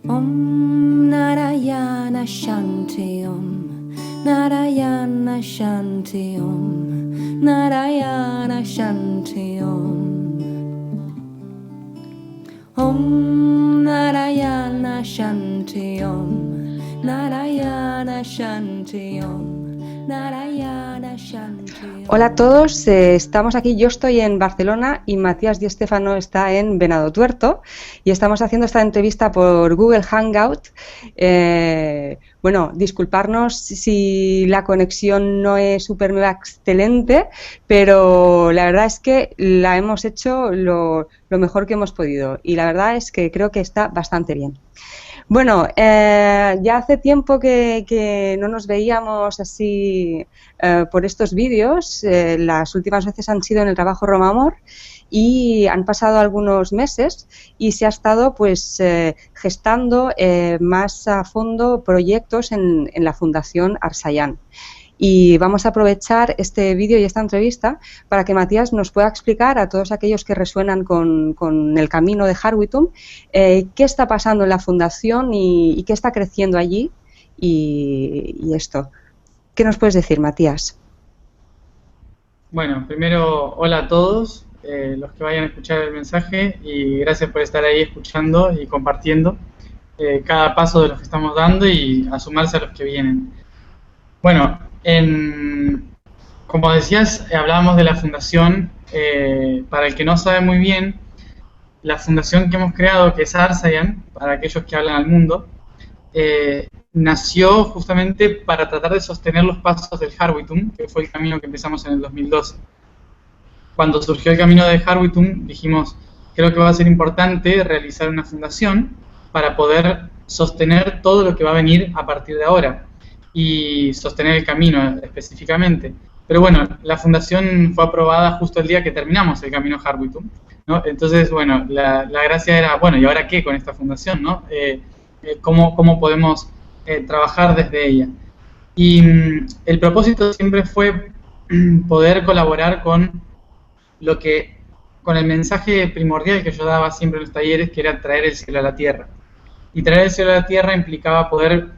Om Narayana Shanti Om Narayana Shanti Om Narayana Shanti Om Om Narayana Shanti Om Narayana Shanti Om Narayana Shanti Om. Hola a todos, estamos aquí, yo estoy en Barcelona y Matías Di Stéfano está en Venado Tuerto y estamos haciendo esta entrevista por Google Hangout. Bueno, disculparnos si la conexión no es súper mega excelente, pero la verdad es que la hemos hecho lo mejor que hemos podido y la verdad es que creo que está bastante bien. Bueno, ya hace tiempo que no nos veíamos así por estos vídeos. Las últimas veces han sido en el trabajo Roma Amor y han pasado algunos meses y se ha estado pues gestando más a fondo proyectos en la Fundación Arsayán. Y vamos a aprovechar este vídeo y esta entrevista para que Matías nos pueda explicar a todos aquellos que resuenan con el camino de Harwitum qué está pasando en la fundación y qué está creciendo allí y esto. ¿Qué nos puedes decir, Matías? Bueno, primero, hola a todos los que vayan a escuchar el mensaje y gracias por estar ahí escuchando y compartiendo cada paso de los que estamos dando y a sumarse a los que vienen. Bueno, como decías, hablábamos de la fundación. Para el que no sabe muy bien, la fundación que hemos creado, que es Arsayán, para aquellos que hablan al mundo, nació justamente para tratar de sostener los pasos del Harwitum, que fue el camino que empezamos en el 2012. Cuando surgió el camino de Harwitum, dijimos, creo que va a ser importante realizar una fundación para poder sostener todo lo que va a venir a partir de ahora y sostener el camino específicamente. Pero bueno, la fundación fue aprobada justo el día que terminamos el camino Harwitum, ¿no? Entonces, bueno, la gracia era, bueno, ¿y ahora qué con esta fundación, no? ¿Cómo podemos trabajar desde ella? Y el propósito siempre fue poder colaborar con el mensaje primordial que yo daba siempre en los talleres, que era traer el cielo a la tierra. Y traer el cielo a la tierra implicaba poder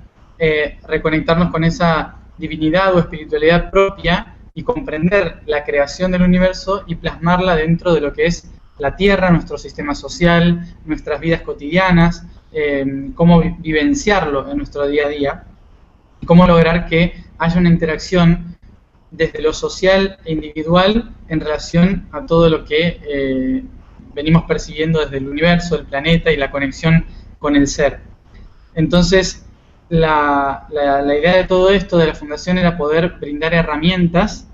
reconectarnos con esa divinidad o espiritualidad propia y comprender la creación del universo y plasmarla dentro de lo que es la Tierra, nuestro sistema social, nuestras vidas cotidianas, cómo vivenciarlo en nuestro día a día y cómo lograr que haya una interacción desde lo social e individual en relación a todo lo que venimos percibiendo desde el universo, el planeta y la conexión con el ser. Entonces, la idea de todo esto de la fundación era poder brindar herramientas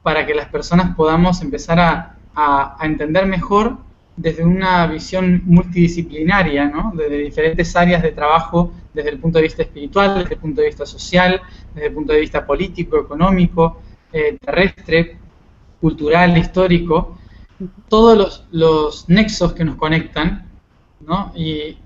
para que las personas podamos empezar a entender mejor desde una visión multidisciplinaria, ¿no? Desde diferentes áreas de trabajo, desde el punto de vista espiritual, desde el punto de vista social, desde el punto de vista político, económico, terrestre, cultural, histórico, todos los nexos que nos conectan, ¿no? Y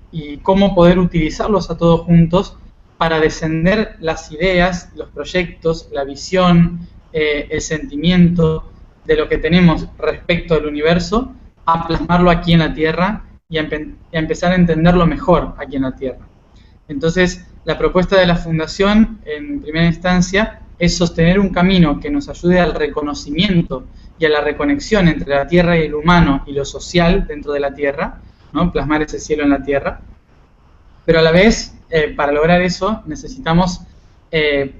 cómo poder utilizarlos a todos juntos para descender las ideas, los proyectos, la visión, el sentimiento de lo que tenemos respecto al universo, a plasmarlo aquí en la Tierra y a empezar a entenderlo mejor aquí en la Tierra. Entonces, la propuesta de la Fundación, en primera instancia, es sostener un camino que nos ayude al reconocimiento y a la reconexión entre la Tierra y el humano y lo social dentro de la Tierra, ¿no? Plasmar ese cielo en la Tierra. Pero a la vez, para lograr eso, necesitamos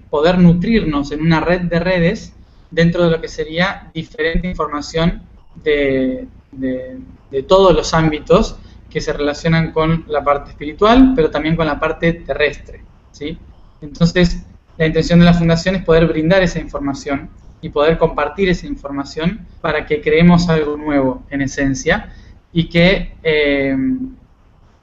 poder nutrirnos en una red de redes dentro de lo que sería diferente información de todos los ámbitos que se relacionan con la parte espiritual, pero también con la parte terrestre, ¿sí? Entonces, la intención de la Fundación es poder brindar esa información y poder compartir esa información para que creemos algo nuevo en esencia y que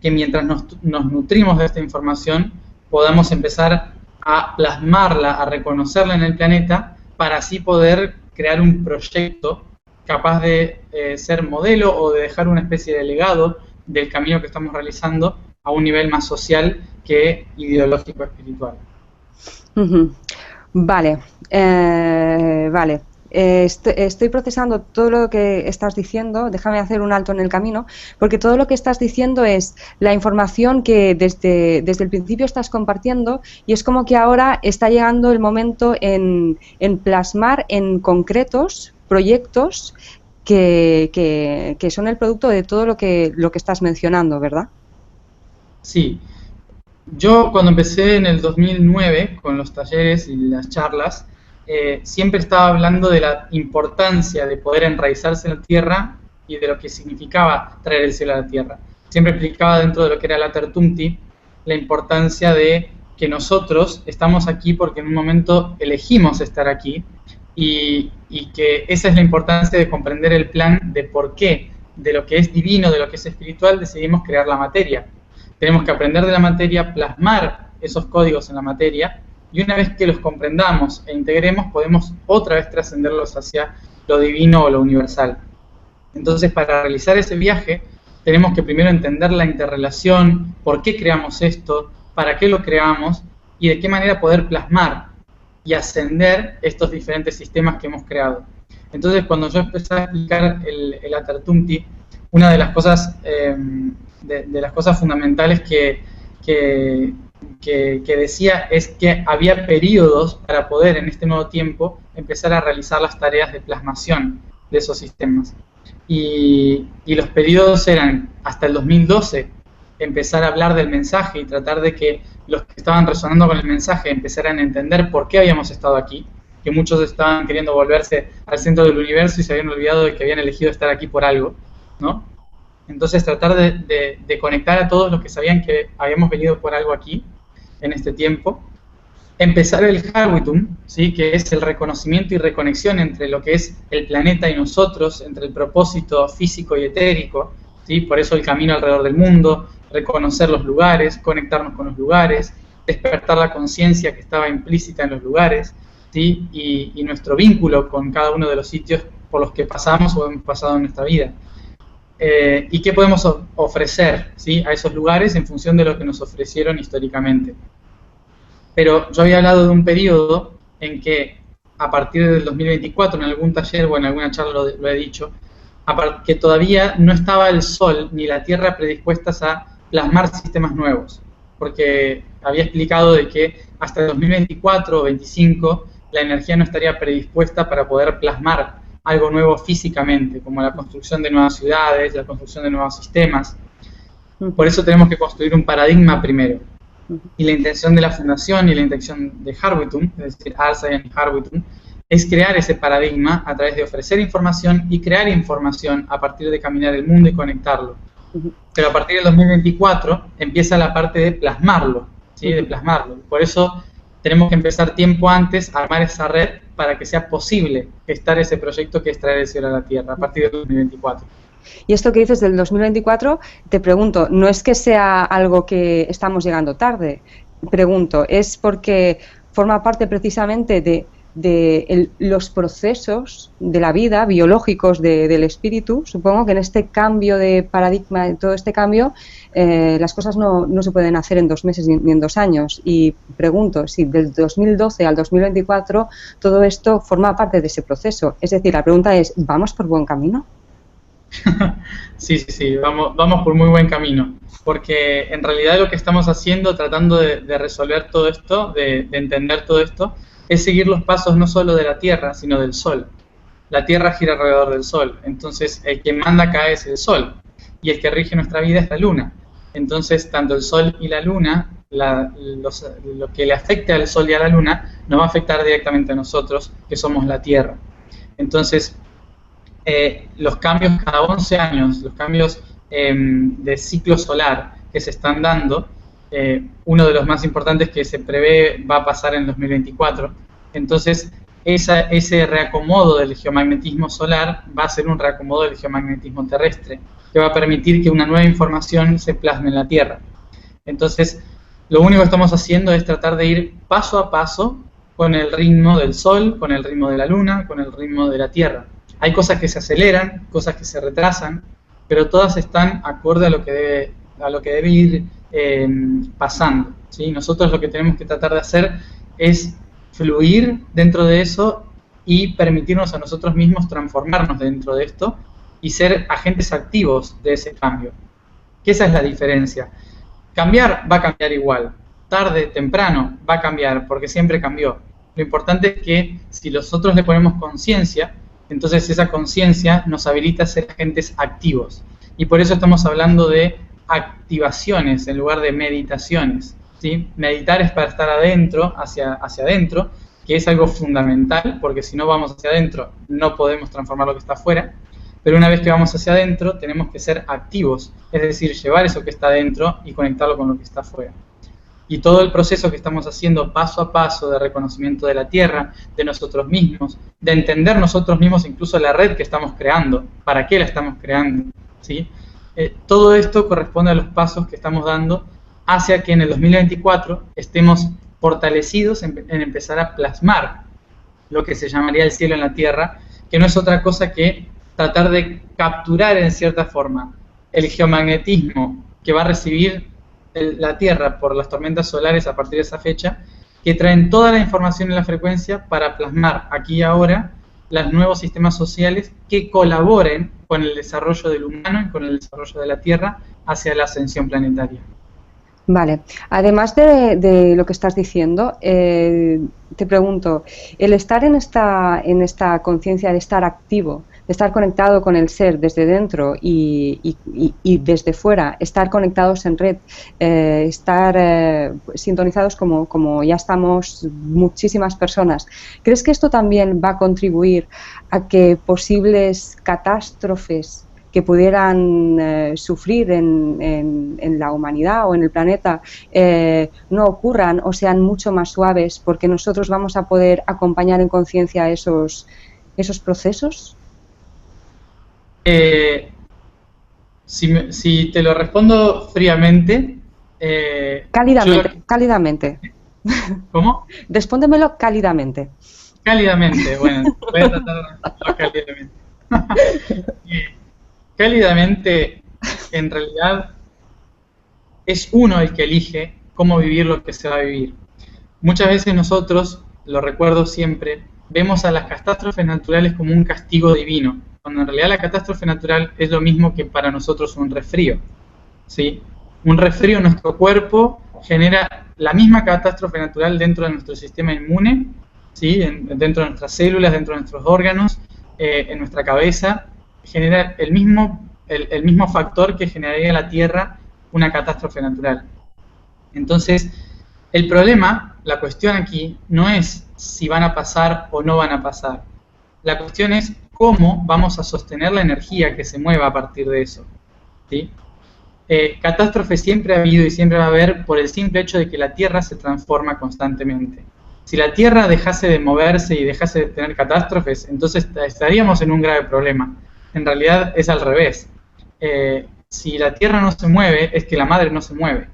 mientras nos nutrimos de esta información podamos empezar a plasmarla, a reconocerla en el planeta para así poder crear un proyecto capaz de ser modelo o de dejar una especie de legado del camino que estamos realizando a un nivel más social que ideológico espiritual. Vale, vale. estoy procesando todo lo que estás diciendo, déjame hacer un alto en el camino, porque todo lo que estás diciendo es la información que desde el principio estás compartiendo y es como que ahora está llegando el momento en plasmar en concretos proyectos que son el producto de todo lo que estás mencionando, ¿verdad? Sí. Yo cuando empecé en el 2009 con los talleres y las charlas, siempre estaba hablando de la importancia de poder enraizarse en la tierra y de lo que significaba traer el cielo a la tierra. Siempre explicaba dentro de lo que era la Tertumti la importancia de que nosotros estamos aquí porque en un momento elegimos estar aquí y que esa es la importancia de comprender el plan de por qué, de lo que es divino, de lo que es espiritual, decidimos crear la materia. Tenemos que aprender de la materia, plasmar esos códigos en la materia y una vez que los comprendamos e integremos podemos otra vez trascenderlos hacia lo divino o lo universal. Entonces, para realizar ese viaje tenemos que primero entender la interrelación, por qué creamos esto, para qué lo creamos y de qué manera poder plasmar y ascender estos diferentes sistemas que hemos creado. Entonces, cuando yo empecé a explicar el Atartumti, una de las cosas, de las cosas fundamentales que decía es que había periodos para poder en este nuevo tiempo empezar a realizar las tareas de plasmación de esos sistemas. Y los periodos eran hasta el 2012, empezar a hablar del mensaje y tratar de que los que estaban resonando con el mensaje empezaran a entender por qué habíamos estado aquí, que muchos estaban queriendo volverse al centro del universo y se habían olvidado de que habían elegido estar aquí por algo, ¿no? Entonces tratar de conectar a todos los que sabían que habíamos venido por algo aquí, en este tiempo. Empezar el Harwitum, ¿sí? Que es el reconocimiento y reconexión entre lo que es el planeta y nosotros, entre el propósito físico y etérico, ¿sí? Por eso el camino alrededor del mundo, reconocer los lugares, conectarnos con los lugares, despertar la conciencia que estaba implícita en los lugares, ¿sí? Y nuestro vínculo con cada uno de los sitios por los que pasamos o hemos pasado en nuestra vida. Y qué podemos ofrecer, ¿sí? A esos lugares en función de lo que nos ofrecieron históricamente. Pero yo había hablado de un periodo en que a partir del 2024, en algún taller o en alguna charla lo he dicho, que todavía no estaba el Sol ni la Tierra predispuestas a plasmar sistemas nuevos, porque había explicado de que hasta el 2024 o 2025 la energía no estaría predispuesta para poder plasmar algo nuevo físicamente, como la construcción de nuevas ciudades, la construcción de nuevos sistemas. Por eso tenemos que construir un paradigma primero. Y la intención de la fundación y la intención de Harwitum, es decir, Al-Sayan y Harwitum, es crear ese paradigma a través de ofrecer información y crear información a partir de caminar el mundo y conectarlo. Pero a partir del 2024 empieza la parte de plasmarlo, ¿sí? De plasmarlo. Por eso tenemos que empezar tiempo antes a armar esa red para que sea posible gestar ese proyecto que es traer el cielo a la tierra a partir del 2024. Y esto que dices del 2024, te pregunto, no es que sea algo que estamos llegando tarde, pregunto, es porque forma parte precisamente de los procesos de la vida, biológicos del espíritu. Supongo que en este cambio de paradigma, en todo este cambio, las cosas no se pueden hacer en 2 meses ni en 2 años. Y pregunto si del 2012 al 2024 todo esto forma parte de ese proceso. Es decir, la pregunta es, ¿vamos por buen camino? Sí, vamos por muy buen camino, porque en realidad lo que estamos haciendo, tratando de resolver todo esto, de entender todo esto, es seguir los pasos no solo de la Tierra, sino del Sol. La Tierra gira alrededor del Sol, entonces el que manda acá es el Sol, y el que rige nuestra vida es la Luna. Entonces, tanto el Sol y la Luna, lo que le afecte al Sol y a la Luna, nos va a afectar directamente a nosotros, que somos la Tierra. Entonces, los cambios cada 11 años, los cambios de ciclo solar que se están dando, uno de los más importantes que se prevé va a pasar en 2024. Entonces, ese reacomodo del geomagnetismo solar va a ser un reacomodo del geomagnetismo terrestre, que va a permitir que una nueva información se plasme en la Tierra. Entonces, lo único que estamos haciendo es tratar de ir paso a paso con el ritmo del Sol, con el ritmo de la Luna, con el ritmo de la Tierra. Hay cosas que se aceleran, cosas que se retrasan, pero todas están acorde a lo que debe ir pasando, ¿sí? Nosotros lo que tenemos que tratar de hacer es fluir dentro de eso y permitirnos a nosotros mismos transformarnos dentro de esto y ser agentes activos de ese cambio. Que esa es la diferencia. Cambiar va a cambiar igual, tarde, temprano va a cambiar, porque siempre cambió. Lo importante es que si nosotros le ponemos conciencia, entonces esa conciencia nos habilita a ser agentes activos. Y por eso estamos hablando de activaciones en lugar de meditaciones, ¿sí? Meditar es para estar adentro, hacia adentro, que es algo fundamental, porque si no vamos hacia adentro no podemos transformar lo que está afuera. Pero una vez que vamos hacia adentro tenemos que ser activos, es decir, llevar eso que está adentro y conectarlo con lo que está afuera. Y todo el proceso que estamos haciendo paso a paso de reconocimiento de la Tierra, de nosotros mismos, de entender nosotros mismos incluso la red que estamos creando, para qué la estamos creando, ¿sí? Todo esto corresponde a los pasos que estamos dando hacia que en el 2024 estemos fortalecidos en empezar a plasmar lo que se llamaría el cielo en la Tierra, que no es otra cosa que tratar de capturar en cierta forma el geomagnetismo que va a recibir la Tierra por las tormentas solares a partir de esa fecha, que traen toda la información en la frecuencia para plasmar aquí y ahora los nuevos sistemas sociales que colaboren con el desarrollo del humano y con el desarrollo de la Tierra hacia la ascensión planetaria. Vale, además de lo que estás diciendo, te pregunto, el estar en esta conciencia de estar activo, de estar conectado con el ser desde dentro y desde fuera, estar conectados en red, estar sintonizados como ya estamos muchísimas personas, ¿crees que esto también va a contribuir a que posibles catástrofes que pudieran sufrir en la humanidad o en el planeta no ocurran o sean mucho más suaves porque nosotros vamos a poder acompañar en conciencia esos procesos? Si te lo respondo fríamente... Cálidamente. ¿Cómo? Respóndemelo cálidamente. Cálidamente, bueno, voy a tratar de responderlo cálidamente. Cálidamente, en realidad, es uno el que elige cómo vivir lo que se va a vivir. Muchas veces nosotros, lo recuerdo siempre, vemos a las catástrofes naturales como un castigo divino, cuando en realidad la catástrofe natural es lo mismo que para nosotros un resfrío, ¿sí? Un resfrío en nuestro cuerpo genera la misma catástrofe natural dentro de nuestro sistema inmune, ¿sí? Dentro de nuestras células, dentro de nuestros órganos, en nuestra cabeza, genera el mismo factor que generaría la Tierra una catástrofe natural. Entonces, el problema, la cuestión aquí, no es si van a pasar o no van a pasar. La cuestión es cómo vamos a sostener la energía que se mueva a partir de eso, ¿sí? Catástrofe siempre ha habido y siempre va a haber por el simple hecho de que la Tierra se transforma constantemente. Si la Tierra dejase de moverse y dejase de tener catástrofes, entonces estaríamos en un grave problema. En realidad es al revés. Si la Tierra no se mueve, es que la madre no se mueve.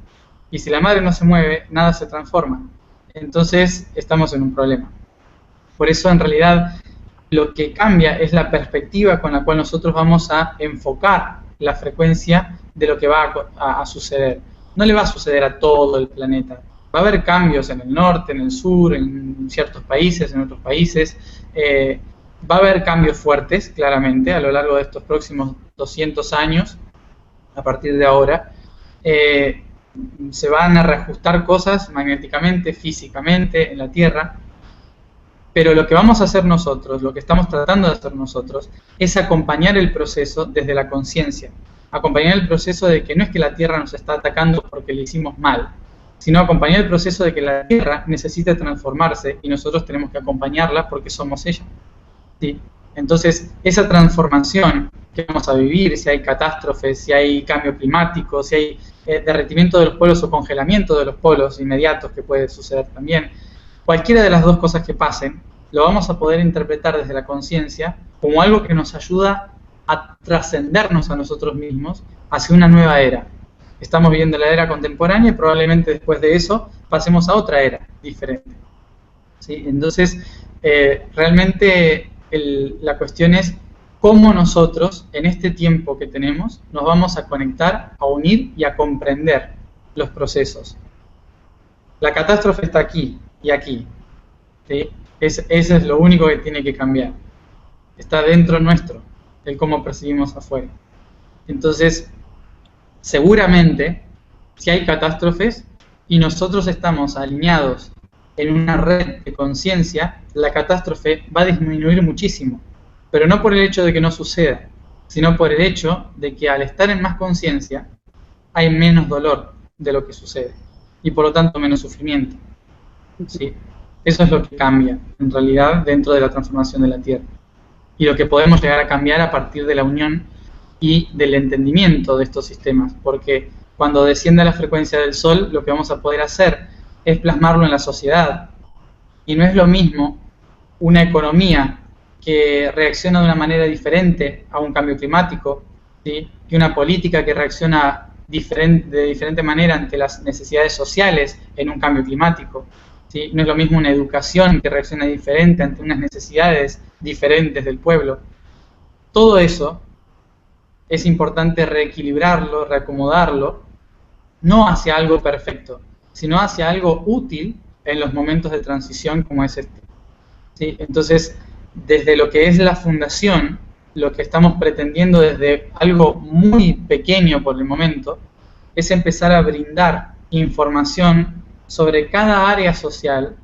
Y si la madre no se mueve, nada se transforma. Entonces estamos en un problema. Por eso en realidad lo que cambia es la perspectiva con la cual nosotros vamos a enfocar la frecuencia de lo que va a suceder. No le va a suceder a todo el planeta. Va a haber cambios en el norte, en el sur, en ciertos países, en otros países. Va a haber cambios fuertes, claramente, a lo largo de estos próximos 200 años, a partir de ahora. Se van a reajustar cosas magnéticamente, físicamente, en la Tierra. Pero lo que vamos a hacer nosotros, lo que estamos tratando de hacer nosotros, es acompañar el proceso desde la conciencia. Acompañar el proceso de que no es que la Tierra nos está atacando porque le hicimos mal, sino acompañar el proceso de que la Tierra necesita transformarse y nosotros tenemos que acompañarla porque somos ella, ¿sí? Entonces, esa transformación que vamos a vivir, si hay catástrofes, si hay cambio climático, si hay derretimiento de los polos o congelamiento de los polos inmediatos que puede suceder también, cualquiera de las dos cosas que pasen, lo vamos a poder interpretar desde la conciencia como algo que nos ayuda a trascendernos a nosotros mismos hacia una nueva era. Estamos viviendo la era contemporánea y probablemente después de eso pasemos a otra era diferente, ¿sí? Entonces, realmente la cuestión es cómo nosotros, en este tiempo que tenemos, nos vamos a conectar, a unir y a comprender los procesos. La catástrofe está aquí y aquí, ¿sí? Eso es lo único que tiene que cambiar. Está dentro nuestro, el cómo percibimos afuera. Entonces, seguramente, si hay catástrofes y nosotros estamos alineados en una red de conciencia, la catástrofe va a disminuir muchísimo. Pero no por el hecho de que no suceda, sino por el hecho de que al estar en más conciencia, hay menos dolor de lo que sucede. Y por lo tanto, menos sufrimiento. ¿Sí? Eso es lo que cambia, en realidad, dentro de la transformación de la Tierra. Y lo que podemos llegar a cambiar a partir de la unión y del entendimiento de estos sistemas. Porque cuando descienda la frecuencia del Sol, lo que vamos a poder hacer es plasmarlo en la sociedad. Y no es lo mismo una economía que reacciona de una manera diferente a un cambio climático, ¿sí? Y una política que reacciona de diferente manera ante las necesidades sociales en un cambio climático. ¿Sí? No es lo mismo una educación que reacciona diferente ante unas necesidades diferentes del pueblo. Todo eso es importante reequilibrarlo, reacomodarlo, no hacia algo perfecto, sino hacia algo útil en los momentos de transición como es este. ¿Sí? Entonces, desde lo que es la fundación, lo que estamos pretendiendo desde algo muy pequeño por el momento, es empezar a brindar información sobre cada área social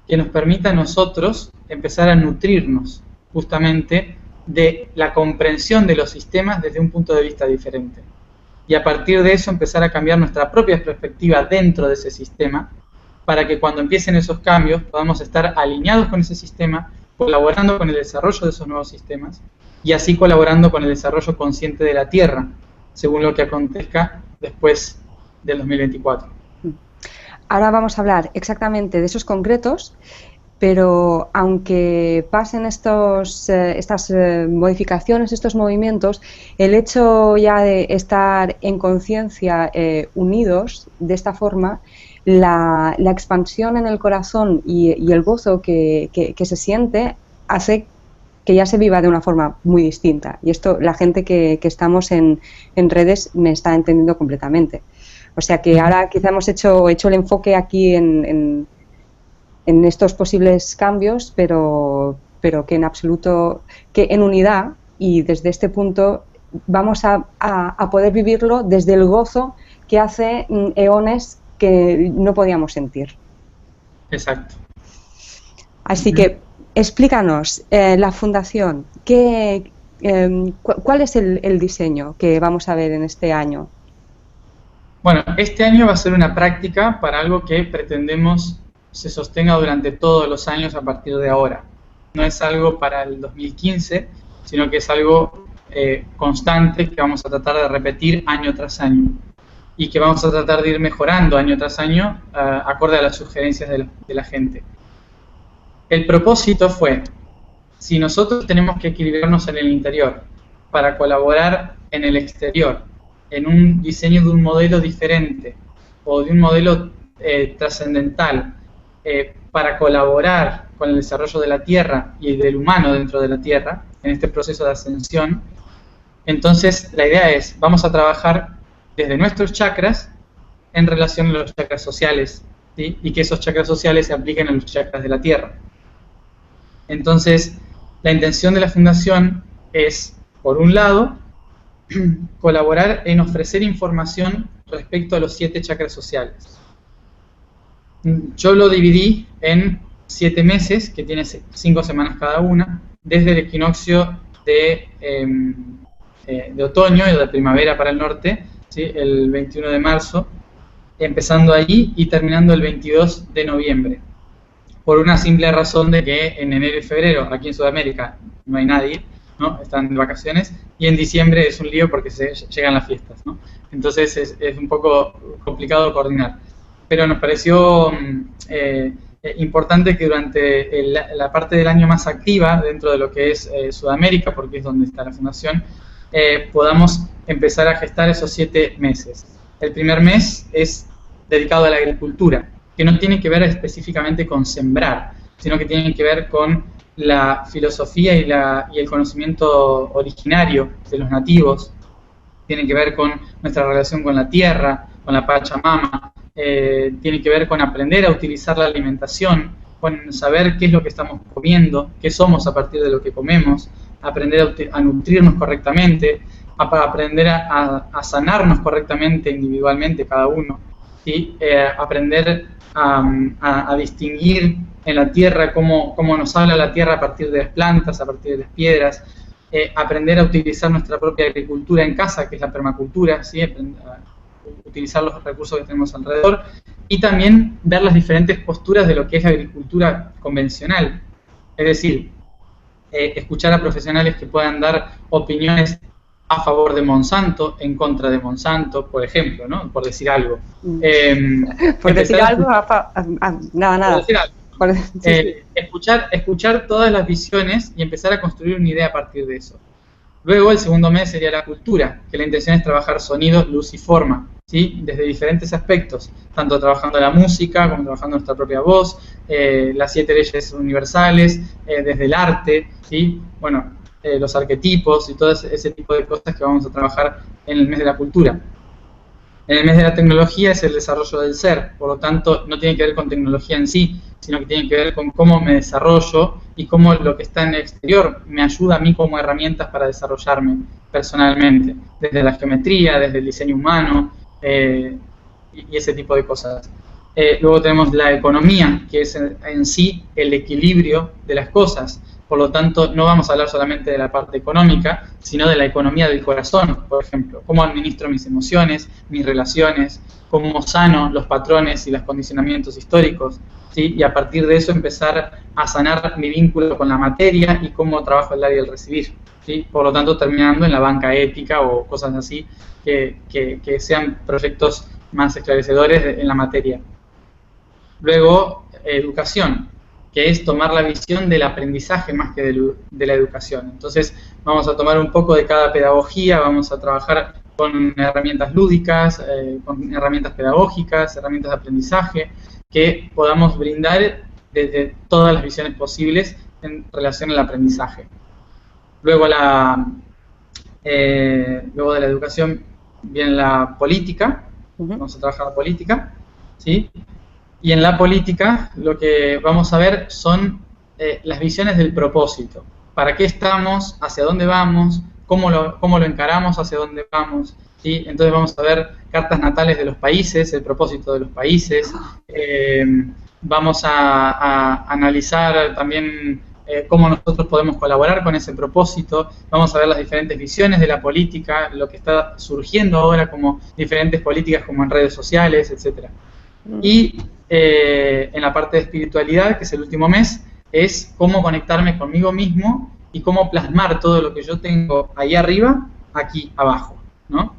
que nos permita a nosotros empezar a nutrirnos justamente de la comprensión de los sistemas desde un punto de vista diferente. Y a partir de eso empezar a cambiar nuestra propia perspectiva dentro de ese sistema para que cuando empiecen esos cambios podamos estar alineados con ese sistema, colaborando con el desarrollo de esos nuevos sistemas y así colaborando con el desarrollo consciente de la Tierra, según lo que acontezca después del 2024. Ahora vamos a hablar exactamente de esos concretos, pero aunque pasen estas modificaciones, estos movimientos, el hecho ya de estar en conciencia unidos de esta forma, la expansión en el corazón y el gozo que se siente hace que ya se viva de una forma muy distinta. Y esto la gente que estamos en redes me está entendiendo completamente. O sea que ahora quizá hemos hecho el enfoque aquí en estos posibles cambios, pero que en absoluto, que en unidad, y desde este punto vamos a poder vivirlo desde el gozo que hace eones que no podíamos sentir. Exacto. Así que explícanos la fundación, ¿cuál es el diseño que vamos a ver en este año? Bueno, este año va a ser una práctica para algo que pretendemos se sostenga durante todos los años a partir de ahora. No es algo para el 2015, sino que es algo constante que vamos a tratar de repetir año tras año y que vamos a tratar de ir mejorando año tras año acorde a las sugerencias de la gente. El propósito fue, si nosotros tenemos que equilibrarnos en el interior para colaborar en el exterior, en un diseño de un modelo diferente o de un modelo trascendental para colaborar con el desarrollo de la Tierra y del humano dentro de la Tierra, en este proceso de ascensión, entonces la idea es, vamos a trabajar desde nuestros chakras en relación a los chakras sociales, ¿sí? Y que esos chakras sociales se apliquen a los chakras de la Tierra. Entonces, la intención de la fundación es, por un lado, colaborar en ofrecer información respecto a los 7 chakras sociales. Yo lo dividí en 7 meses, que tiene 5 semanas cada una, desde el equinoccio de otoño y de primavera para el norte, ¿sí? El 21 de marzo, empezando allí y terminando el 22 de noviembre. Por una simple razón de que en enero y febrero, aquí en Sudamérica, no hay nadie, ¿no? Están de vacaciones, y en diciembre es un lío porque llegan las fiestas, ¿no? Entonces es un poco complicado coordinar. Pero nos pareció importante que durante la parte del año más activa, dentro de lo que es Sudamérica, porque es donde está la fundación, podamos empezar a gestar esos 7 meses. El primer mes es dedicado a la agricultura, que no tiene que ver específicamente con sembrar, sino que tiene que ver con la filosofía y el conocimiento originario de los nativos, tiene que ver con nuestra relación con la tierra, con la Pachamama, tiene que ver con aprender a utilizar la alimentación con saber qué es lo que estamos comiendo, qué somos a partir de lo que comemos, aprender a nutrirnos correctamente, aprender a sanarnos correctamente individualmente cada uno, ¿sí? Aprender a distinguir en la tierra cómo nos habla la tierra a partir de las plantas, a partir de las piedras, aprender a utilizar nuestra propia agricultura en casa, que es la permacultura, ¿sí? Utilizar los recursos que tenemos alrededor, y también ver las diferentes posturas de lo que es la agricultura convencional. Es decir, escuchar a profesionales que puedan dar opiniones a favor de Monsanto, en contra de Monsanto, por ejemplo, ¿no? Por decir algo. Por decir algo, nada. Por decir algo. Sí. Escuchar todas las visiones y empezar a construir una idea a partir de eso. Luego, el segundo mes sería la cultura, que la intención es trabajar sonido, luz y forma, ¿sí? Desde diferentes aspectos, tanto trabajando la música como trabajando nuestra propia voz, las 7 leyes universales, desde el arte, ¿sí? Bueno, los arquetipos y todo ese tipo de cosas que vamos a trabajar en el mes de la cultura. En el mes de la tecnología es el desarrollo del ser, por lo tanto no tiene que ver con tecnología en sí, sino que tiene que ver con cómo me desarrollo y cómo lo que está en el exterior me ayuda a mí como herramientas para desarrollarme personalmente, desde la geometría, desde el diseño humano y ese tipo de cosas. Luego tenemos la economía, que es en sí el equilibrio de las cosas. Por lo tanto, no vamos a hablar solamente de la parte económica, sino de la economía del corazón, por ejemplo. Cómo administro mis emociones, mis relaciones, cómo sano los patrones y los condicionamientos históricos, ¿sí? Y a partir de eso empezar a sanar mi vínculo con la materia y cómo trabajo el dar y el recibir, ¿sí? Por lo tanto, terminando en la banca ética o cosas así que sean proyectos más esclarecedores en la materia. Luego, educación, que es tomar la visión del aprendizaje más que de la educación. Entonces, vamos a tomar un poco de cada pedagogía, vamos a trabajar con herramientas lúdicas, con herramientas pedagógicas, herramientas de aprendizaje, que podamos brindar desde todas las visiones posibles en relación al aprendizaje. Luego, luego de la educación viene la política, vamos a trabajar la política, ¿sí? Y en la política lo que vamos a ver son las visiones del propósito. ¿Para qué estamos? ¿Hacia dónde vamos? ¿Cómo lo encaramos? ¿Hacia dónde vamos? ¿Sí? Entonces vamos a ver cartas natales de los países, el propósito de los países. Vamos a analizar también cómo nosotros podemos colaborar con ese propósito. Vamos a ver las diferentes visiones de la política, lo que está surgiendo ahora como diferentes políticas como en redes sociales, etcétera. Y en la parte de espiritualidad, que es el último mes, es cómo conectarme conmigo mismo y cómo plasmar todo lo que yo tengo ahí arriba, aquí abajo, ¿no?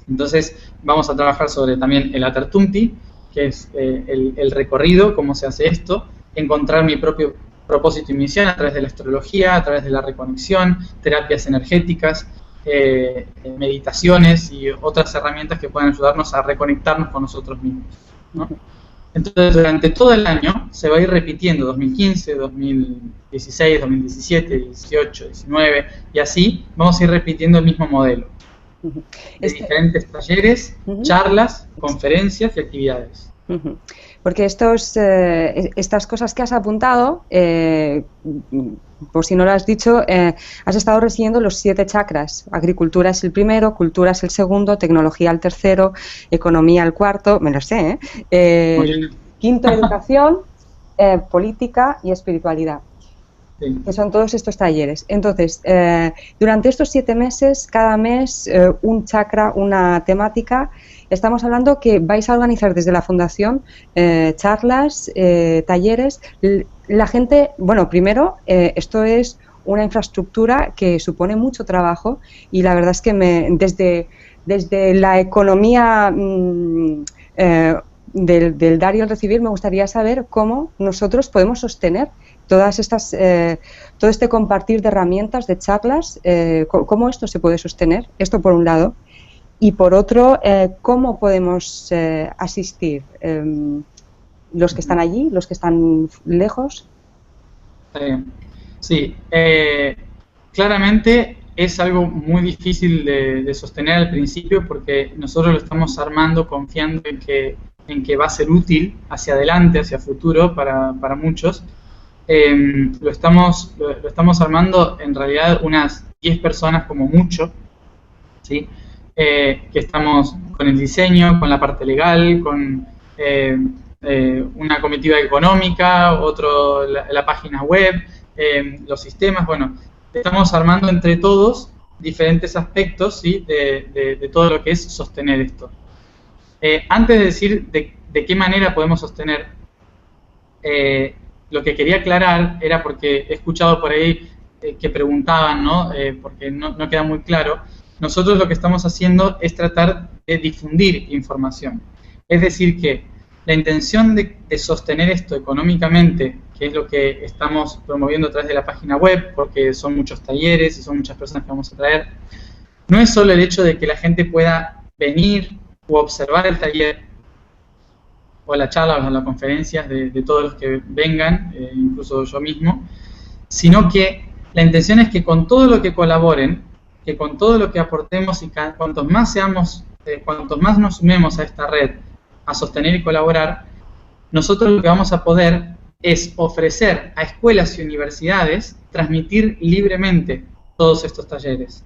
Entonces vamos a trabajar sobre también el Atartumti, que es el recorrido, cómo se hace esto, encontrar mi propio propósito y misión a través de la astrología, a través de la reconexión, terapias energéticas, meditaciones y otras herramientas que puedan ayudarnos a reconectarnos con nosotros mismos, ¿no? Entonces, durante todo el año se va a ir repitiendo 2015, 2016, 2017, 18, 19 y así vamos a ir repitiendo el mismo modelo de diferentes talleres, charlas, conferencias y actividades. Porque estas cosas que has apuntado, por si no lo has dicho, has estado recibiendo los 7 chakras. Agricultura es el primero, cultura es el segundo, tecnología el tercero, economía el cuarto, me lo sé, quinto, educación, política y espiritualidad. Sí. Que son todos estos talleres. Entonces, durante estos 7 meses, cada mes un chakra, una temática. Estamos hablando que vais a organizar desde la fundación charlas, talleres. La gente, bueno, primero, esto es una infraestructura que supone mucho trabajo y la verdad es que desde la economía del dar y el recibir me gustaría saber cómo nosotros podemos sostener todas estas, todo este compartir de herramientas, de charlas, cómo esto se puede sostener, esto por un lado, y por otro, cómo podemos asistir, los que están allí, los que están lejos. Sí, claramente es algo muy difícil de sostener al principio porque nosotros lo estamos armando confiando en que en que va a ser útil hacia adelante, hacia futuro para muchos. Lo estamos armando en realidad unas 10 personas como mucho, ¿sí? Que estamos con el diseño, con la parte legal, con una comitiva económica, otro la página web, los sistemas. Bueno, estamos armando entre todos diferentes aspectos, ¿sí? de todo lo que es sostener esto. Antes de decir de qué manera podemos sostener, lo que quería aclarar era porque he escuchado por ahí que preguntaban, ¿no? Porque no queda muy claro. Nosotros lo que estamos haciendo es tratar de difundir información. Es decir que la intención de sostener esto económicamente, que es lo que estamos promoviendo a través de la página web, porque son muchos talleres y son muchas personas que vamos a traer, no es solo el hecho de que la gente pueda venir o observar el taller, o la charla o las conferencias de todos los que vengan, incluso yo mismo, sino que la intención es que con todo lo que colaboren, que con todo lo que aportemos y cuantos más nos sumemos a esta red, a sostener y colaborar, nosotros lo que vamos a poder es ofrecer a escuelas y universidades transmitir libremente todos estos talleres,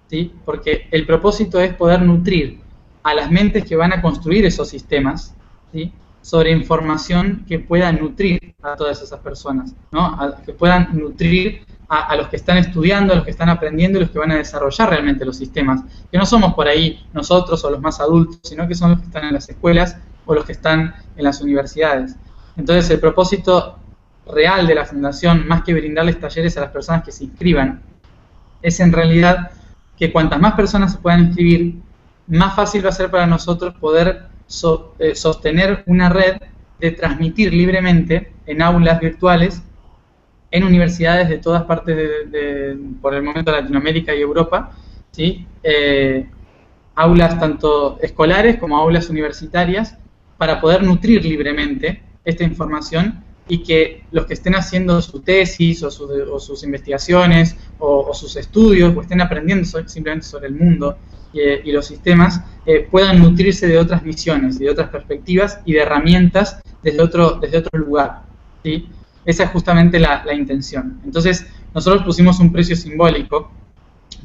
¿sí? Porque el propósito es poder nutrir a las mentes que van a construir esos sistemas, ¿sí? Sobre información que pueda nutrir a todas esas personas, ¿no? Que puedan nutrir a los que están estudiando, a los que están aprendiendo y los que van a desarrollar realmente los sistemas. Que no somos por ahí nosotros o los más adultos, sino que son los que están en las escuelas o los que están en las universidades. Entonces el propósito real de la fundación, más que brindarles talleres a las personas que se inscriban, es en realidad que cuantas más personas se puedan inscribir, más fácil va a ser para nosotros poder sostener una red de transmitir libremente en aulas virtuales en universidades de todas partes por el momento, Latinoamérica y Europa, ¿sí? Aulas tanto escolares como aulas universitarias, para poder nutrir libremente esta información y que los que estén haciendo su tesis o sus investigaciones o sus estudios o estén aprendiendo simplemente sobre el mundo y los sistemas, puedan nutrirse de otras misiones y de otras perspectivas y de herramientas desde otro lugar, ¿sí? Esa es justamente la intención. Entonces, nosotros pusimos un precio simbólico,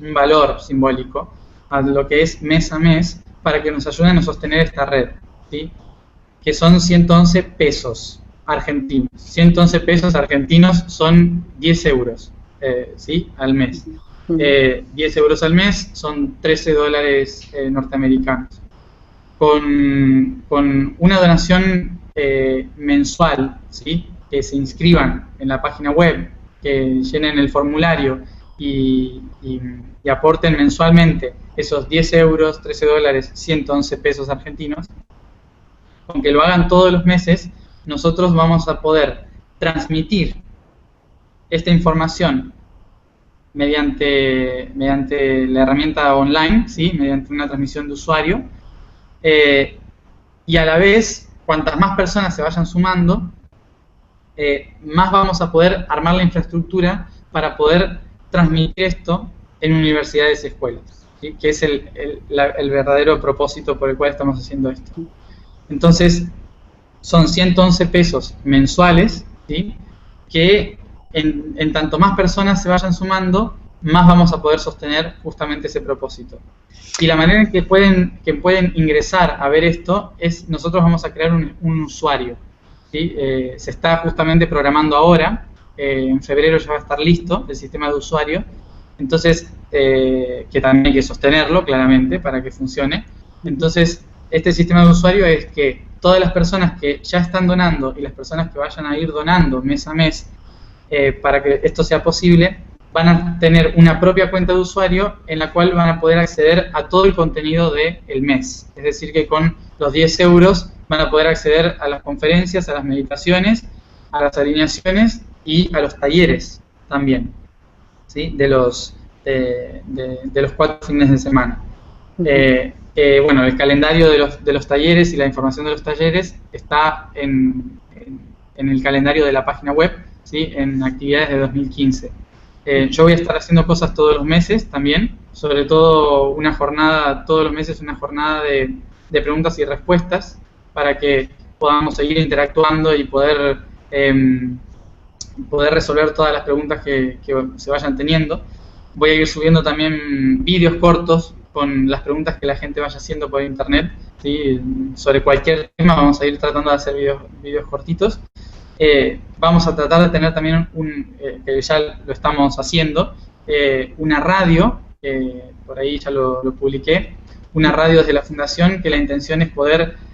un valor simbólico, a lo que es mes a mes, para que nos ayuden a sostener esta red, ¿sí? Que son 111 pesos argentinos. 111 pesos argentinos son 10 euros, ¿sí? Al mes. 10 euros al mes son 13 dólares norteamericanos. Con una donación mensual, ¿sí? Que se inscriban en la página web, que llenen el formulario y aporten mensualmente esos 10 euros, 13 dólares, 111 pesos argentinos, aunque lo hagan todos los meses, nosotros vamos a poder transmitir esta información mediante la herramienta online, ¿sí? Mediante una transmisión de usuario, y a la vez, cuantas más personas se vayan sumando, más vamos a poder armar la infraestructura para poder transmitir esto en universidades y escuelas, ¿sí? Que es el verdadero propósito por el cual estamos haciendo esto. Entonces, son 111 pesos mensuales, ¿sí? Que en tanto más personas se vayan sumando, más vamos a poder sostener justamente ese propósito. Y la manera en que pueden ingresar a ver esto es, nosotros vamos a crear un usuario, ¿sí? Se está justamente programando ahora, en febrero ya va a estar listo el sistema de usuario, entonces, que también hay que sostenerlo claramente para que funcione. Entonces, este sistema de usuario es que todas las personas que ya están donando y las personas que vayan a ir donando mes a mes, para que esto sea posible, van a tener una propia cuenta de usuario en la cual van a poder acceder a todo el contenido del mes. Es decir, que con los 10 euros van a poder acceder a las conferencias, a las meditaciones, a las alineaciones y a los talleres también, ¿sí? De los 4 fines de semana. Bueno, el calendario de los talleres y la información de los talleres está en el calendario de la página web, ¿sí? En actividades de 2015. Yo voy a estar haciendo cosas todos los meses también, sobre todo todos los meses una jornada de preguntas y respuestas para que podamos seguir interactuando y poder resolver todas las preguntas que se vayan teniendo. Voy a ir subiendo también vídeos cortos con las preguntas que la gente vaya haciendo por internet, ¿sí? Sobre cualquier tema vamos a ir tratando de hacer vídeos cortitos. Vamos a tratar de tener también, que ya lo estamos haciendo, una radio, por ahí ya lo publiqué, una radio desde la fundación, que la intención es poder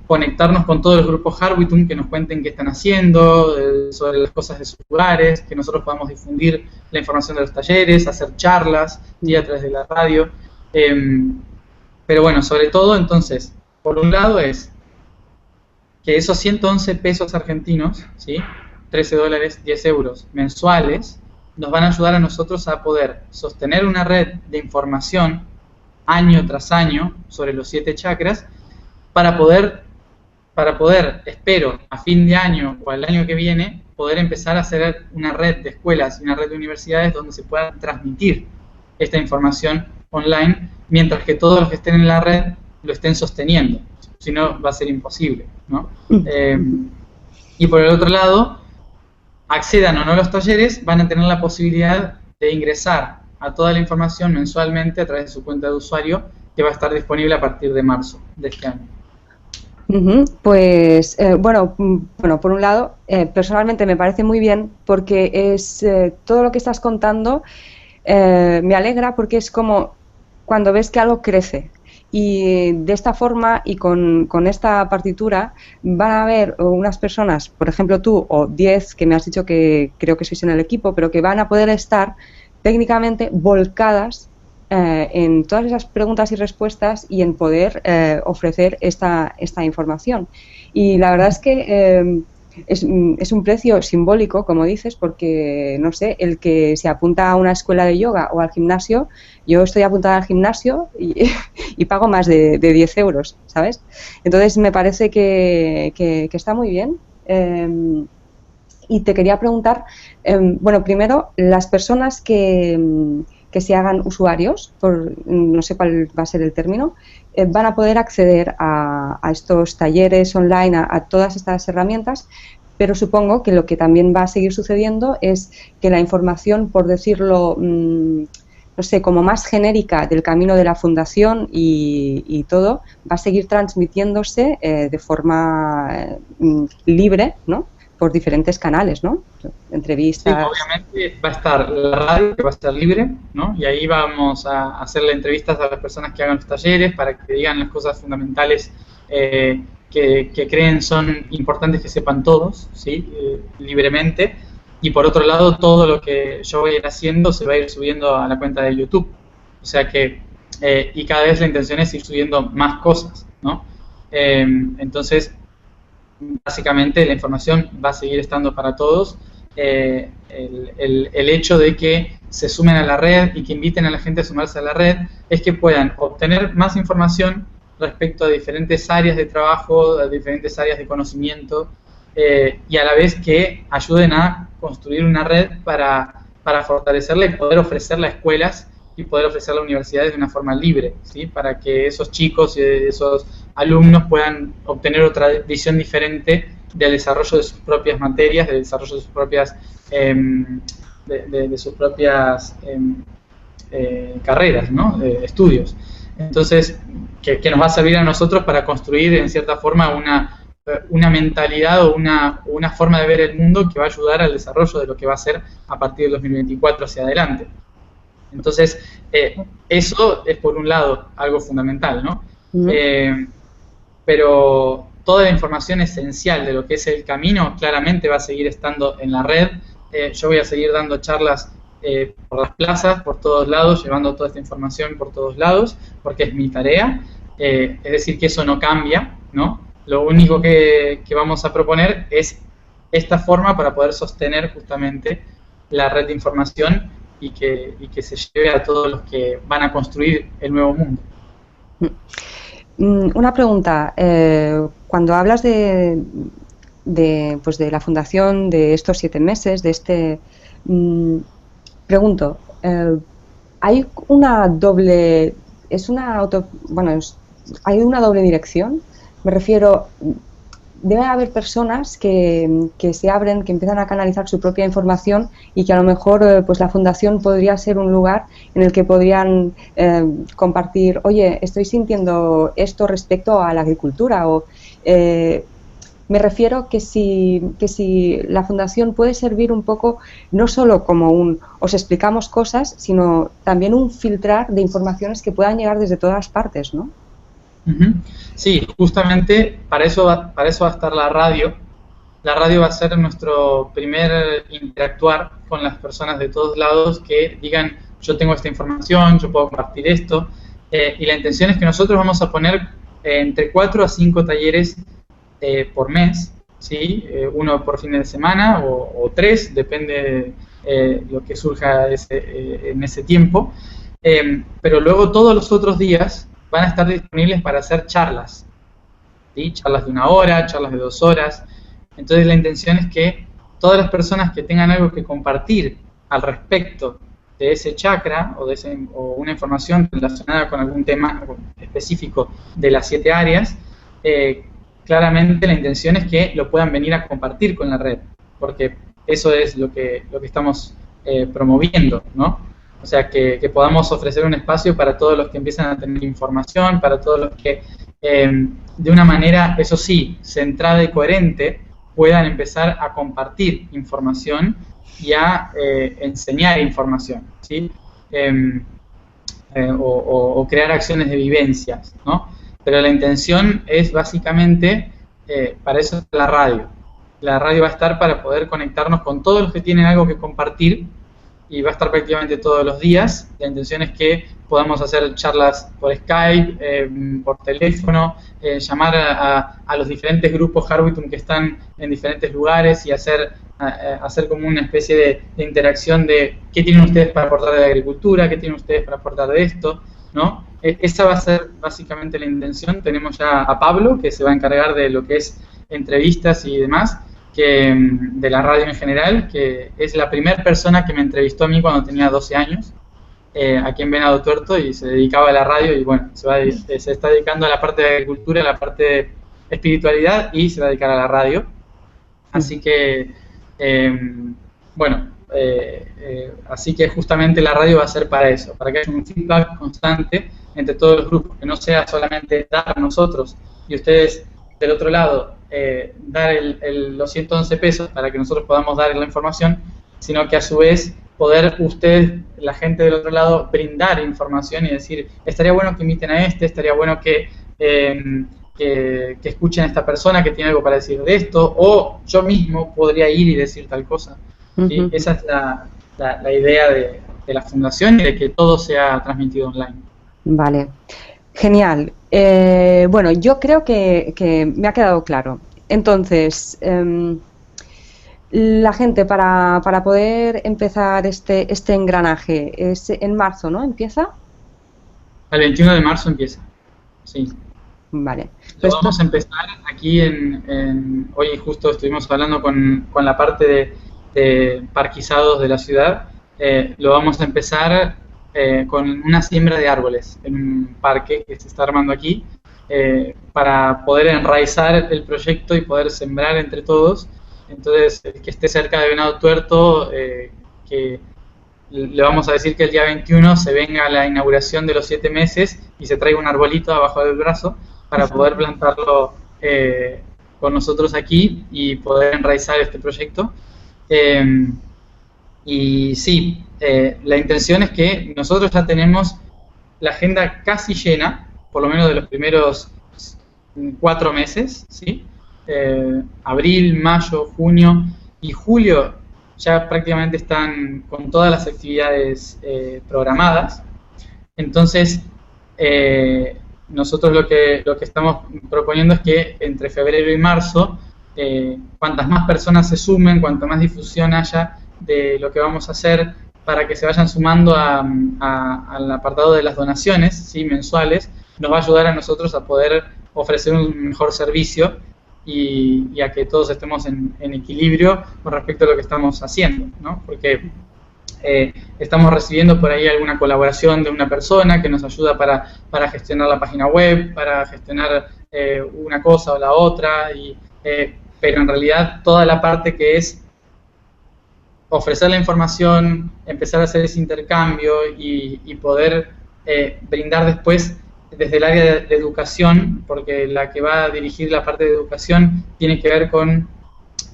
conectarnos con todos los grupos Harwitum que nos cuenten qué están haciendo, sobre las cosas de sus lugares, que nosotros podamos difundir la información de los talleres, hacer charlas y a través de la radio. Pero bueno, sobre todo, entonces, por un lado es que esos 111 pesos argentinos, ¿sí? 13 dólares, 10 euros mensuales, nos van a ayudar a nosotros a poder sostener una red de información año tras año sobre los 7 chakras, para poder, espero, a fin de año o al año que viene, poder empezar a hacer una red de escuelas y una red de universidades donde se pueda transmitir esta información online, mientras que todos los que estén en la red lo estén sosteniendo. Si no, va a ser imposible, ¿no? Y por el otro lado, accedan o no a los talleres, van a tener la posibilidad de ingresar a toda la información mensualmente a través de su cuenta de usuario, que va a estar disponible a partir de marzo de este año. Pues, bueno, por un lado, personalmente me parece muy bien, porque es todo lo que estás contando me alegra, porque es como cuando ves que algo crece. Y de esta forma y con esta partitura van a haber unas personas, por ejemplo tú o 10 que me has dicho que creo que sois en el equipo, pero que van a poder estar técnicamente volcadas en todas esas preguntas y respuestas y en poder ofrecer esta información. Y la verdad es que es un precio simbólico, como dices, porque, no sé, el que se apunta a una escuela de yoga o al gimnasio, yo estoy apuntada al gimnasio y pago más de 10 euros, ¿sabes? Entonces me parece que está muy bien. Y te quería preguntar, bueno, primero, las personas que se hagan usuarios, no sé cuál va a ser el término, van a poder acceder a estos talleres online, a todas estas herramientas, pero supongo que lo que también va a seguir sucediendo es que la información, por decirlo, no sé, como más genérica del camino de la fundación y todo, va a seguir transmitiéndose de forma libre, ¿no?, por diferentes canales, ¿no? Entrevistas. Sí, obviamente va a estar la radio, que va a estar libre, ¿no? Y ahí vamos a hacerle entrevistas a las personas que hagan los talleres para que digan las cosas fundamentales que creen son importantes que sepan todos, ¿sí? Libremente. Y por otro lado, todo lo que yo voy a ir haciendo se va a ir subiendo a la cuenta de YouTube. O sea que, y cada vez la intención es ir subiendo más cosas, ¿no? Entonces, básicamente la información va a seguir estando para todos. El hecho de que se sumen a la red y que inviten a la gente a sumarse a la red es que puedan obtener más información respecto a diferentes áreas de trabajo, a diferentes áreas de conocimiento, y a la vez que ayuden a construir una red para fortalecerla y poder ofrecerla a escuelas y poder ofrecerla a universidades de una forma libre, ¿sí? Para que esos chicos y esos alumnos puedan obtener otra visión diferente del desarrollo de sus propias materias, del desarrollo de sus propias carreras, ¿no? Estudios. Entonces, que nos va a servir a nosotros para construir en cierta forma una mentalidad o una forma de ver el mundo que va a ayudar al desarrollo de lo que va a ser a partir del 2024 hacia adelante. Entonces, eso es por un lado algo fundamental, ¿no? Pero toda la información esencial de lo que es el camino claramente va a seguir estando en la red. Yo voy a seguir dando charlas por las plazas, por todos lados, llevando toda esta información por todos lados, porque es mi tarea. Es decir, que eso no cambia, ¿no? Lo único que vamos a proponer es esta forma para poder sostener justamente la red de información y que se lleve a todos los que van a construir el nuevo mundo. Una pregunta. Cuando hablas de la fundación, de estos 7 meses, de este... pregunto, ¿hay una doble... ¿hay una doble dirección? Me refiero, debe haber personas que se abren, que empiezan a canalizar su propia información y que a lo mejor pues la fundación podría ser un lugar en el que podrían compartir, oye, estoy sintiendo esto respecto a la agricultura, o me refiero que si la fundación puede servir un poco, no solo como os explicamos cosas, sino también un filtrar de informaciones que puedan llegar desde todas partes, ¿no? Sí, justamente para eso va a estar la radio. La radio va a ser nuestro primer interactuar con las personas de todos lados que digan, yo tengo esta información, yo puedo compartir esto. Y la intención es que nosotros vamos a poner entre 4 a 5 talleres por mes, ¿sí? Uno por fin de semana o 3, depende lo que surja en ese tiempo. Pero luego todos los otros días van a estar disponibles para hacer charlas, ¿sí? Charlas de 1 hora, charlas de 2 horas. Entonces la intención es que todas las personas que tengan algo que compartir al respecto de ese chakra o una información relacionada con algún tema específico de las 7 áreas, claramente la intención es que lo puedan venir a compartir con la red, porque eso es lo que estamos promoviendo, ¿no? O sea, que podamos ofrecer un espacio para todos los que empiezan a tener información, para todos los que, de una manera, eso sí, centrada y coherente, puedan empezar a compartir información y a enseñar información, ¿sí? O crear acciones de vivencias, ¿no? Pero la intención es básicamente, para eso es la radio. La radio va a estar para poder conectarnos con todos los que tienen algo que compartir, y va a estar prácticamente todos los días. La intención es que podamos hacer charlas por Skype, por teléfono, llamar a los diferentes grupos Harwitum que están en diferentes lugares y hacer como una especie de interacción de qué tienen ustedes para aportar de la agricultura, qué tienen ustedes para aportar de esto, ¿no? Esa va a ser básicamente la intención. Tenemos ya a Pablo, que se va a encargar de lo que es entrevistas y demás, de la radio en general, que es la primera persona que me entrevistó a mí cuando tenía 12 años, aquí en Venado Tuerto, y se dedicaba a la radio, y bueno, se está dedicando a la parte de agricultura, a la parte de espiritualidad, y se va a dedicar a la radio. Así que, así que justamente la radio va a ser para eso, para que haya un feedback constante entre todos los grupos, que no sea solamente dar a nosotros y ustedes del otro lado dar los 111 pesos para que nosotros podamos dar la información, sino que a su vez poder ustedes, la gente del otro lado, brindar información y decir, estaría bueno que imiten a estaría bueno que escuchen a esta persona que tiene algo para decir de esto, o yo mismo podría ir y decir tal cosa. ¿Sí? Esa es la idea de la fundación y de que todo sea transmitido online. Vale, genial. Bueno, yo creo que me ha quedado claro. Entonces, la gente para poder empezar este engranaje es en marzo, ¿no? ¿Empieza? El 21 de marzo empieza, sí. Vale. Lo vamos a empezar aquí hoy justo estuvimos hablando con la parte de parquizados de la ciudad. Lo vamos a empezar con una siembra de árboles en un parque que se está armando aquí, para poder enraizar el proyecto y poder sembrar entre todos. Entonces, el que esté cerca de Venado Tuerto, que le vamos a decir que el día 21 se venga a la inauguración de los 7 meses y se traiga un arbolito abajo del brazo para poder plantarlo con nosotros aquí y poder enraizar este proyecto. Y sí, la intención es que nosotros ya tenemos la agenda casi llena, por lo menos de los primeros 4 meses, ¿sí? Abril, mayo, junio y julio ya prácticamente están con todas las actividades programadas. Entonces, nosotros lo que estamos proponiendo es que entre febrero y marzo, cuantas más personas se sumen, cuanta más difusión haya de lo que vamos a hacer, para que se vayan sumando al apartado de las donaciones, ¿sí? Mensuales, nos va a ayudar a nosotros a poder ofrecer un mejor servicio y a que todos estemos en equilibrio con respecto a lo que estamos haciendo, ¿no? Porque estamos recibiendo por ahí alguna colaboración de una persona que nos ayuda para gestionar la página web, para gestionar una cosa o la otra, pero en realidad toda la parte que es ofrecer la información, empezar a hacer ese intercambio y poder brindar después desde el área de educación, porque la que va a dirigir la parte de educación tiene que ver con,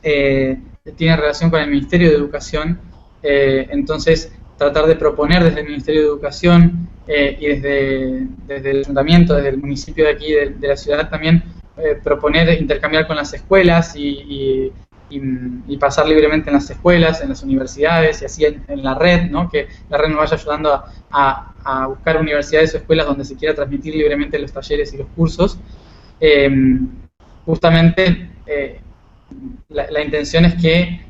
tiene relación con el Ministerio de Educación, entonces tratar de proponer desde el Ministerio de Educación y desde el ayuntamiento, desde el municipio de aquí, de la ciudad también, proponer intercambiar con las escuelas y pasar libremente en las escuelas, en las universidades y así en la red, ¿no? Que la red nos vaya ayudando a buscar universidades o escuelas donde se quiera transmitir libremente los talleres y los cursos. Justamente la intención es que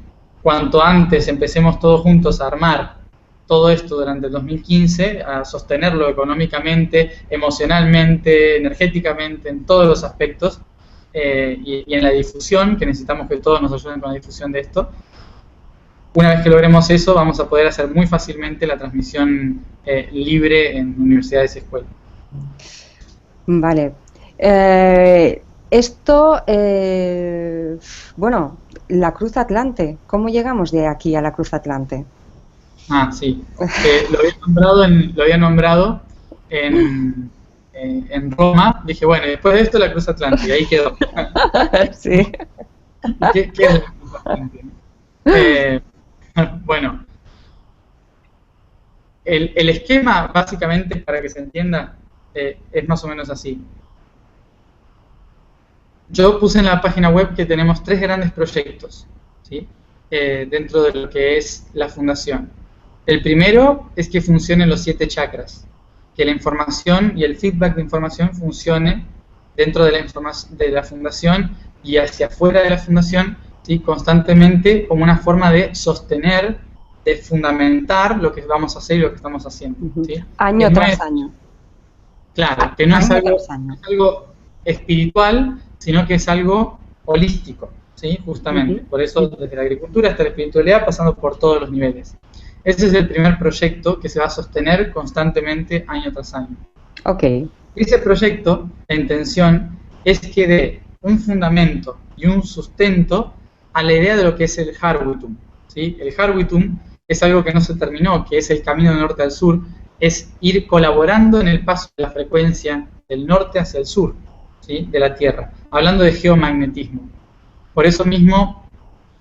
cuanto antes empecemos todos juntos a armar todo esto durante el 2015, a sostenerlo económicamente, emocionalmente, energéticamente, en todos los aspectos, y en la difusión, que necesitamos que todos nos ayuden con la difusión de esto. Una vez que logremos eso, vamos a poder hacer muy fácilmente la transmisión libre en universidades y escuelas. Vale. Bueno, la Cruz Atlante, ¿cómo llegamos de aquí a la Cruz Atlante? Ah, sí. Lo había nombrado en Roma. Dije, bueno, después de esto la Cruz Atlante, y ahí quedó. Sí. ¿Qué es la Cruz Atlante? Bueno, el esquema, básicamente, para que se entienda, es más o menos así. Yo puse en la página web que tenemos 3 grandes proyectos, ¿sí? Dentro de lo que es la fundación. El primero es que funcionen los 7 chakras, que la información y el feedback de información funcione dentro de la fundación y hacia afuera de la fundación, ¿sí? Constantemente, como una forma de sostener, de fundamentar lo que vamos a hacer y lo que estamos haciendo, ¿sí? Año tras año. Claro, que no es algo espiritual, sino que es algo holístico, ¿sí? Justamente. Por eso, desde la agricultura hasta la espiritualidad, pasando por todos los niveles. Ese es el primer proyecto que se va a sostener constantemente año tras año. Ok. Ese proyecto, la intención es que dé un fundamento y un sustento a la idea de lo que es el Harwitum, ¿sí? El Harwitum es algo que no se terminó, que es el camino del norte al sur, es ir colaborando en el paso de la frecuencia del norte hacia el sur, ¿sí? De la Tierra, hablando de geomagnetismo. Por eso mismo,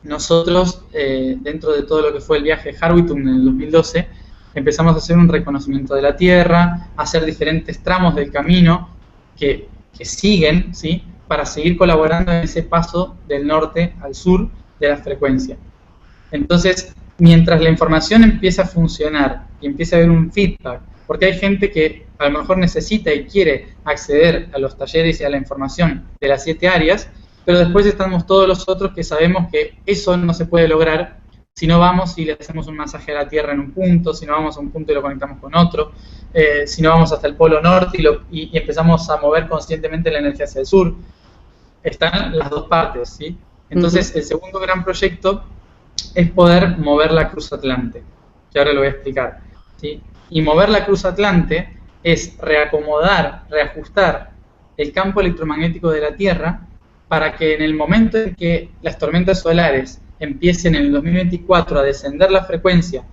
nosotros, dentro de todo lo que fue el viaje Harwitum en el 2012, empezamos a hacer un reconocimiento de la Tierra, a hacer diferentes tramos del camino que siguen, ¿sí? Para seguir colaborando en ese paso del norte al sur de la frecuencia. Entonces, mientras la información empieza a funcionar y empieza a haber un feedback, porque hay gente que a lo mejor necesita y quiere acceder a los talleres y a la información de las 7 áreas, pero después estamos todos los otros que sabemos que eso no se puede lograr si no vamos y le hacemos un masaje a la Tierra en un punto, si no vamos a un punto y lo conectamos con otro, si no vamos hasta el polo norte y empezamos a mover conscientemente la energía hacia el sur. Están las dos partes, ¿sí? Entonces, el segundo gran proyecto es poder mover la Cruz Atlante, que ahora lo voy a explicar, ¿sí? Y mover la Cruz Atlante es reacomodar, reajustar el campo electromagnético de la Tierra para que en el momento en que las tormentas solares empiecen en el 2024 a descender la frecuencia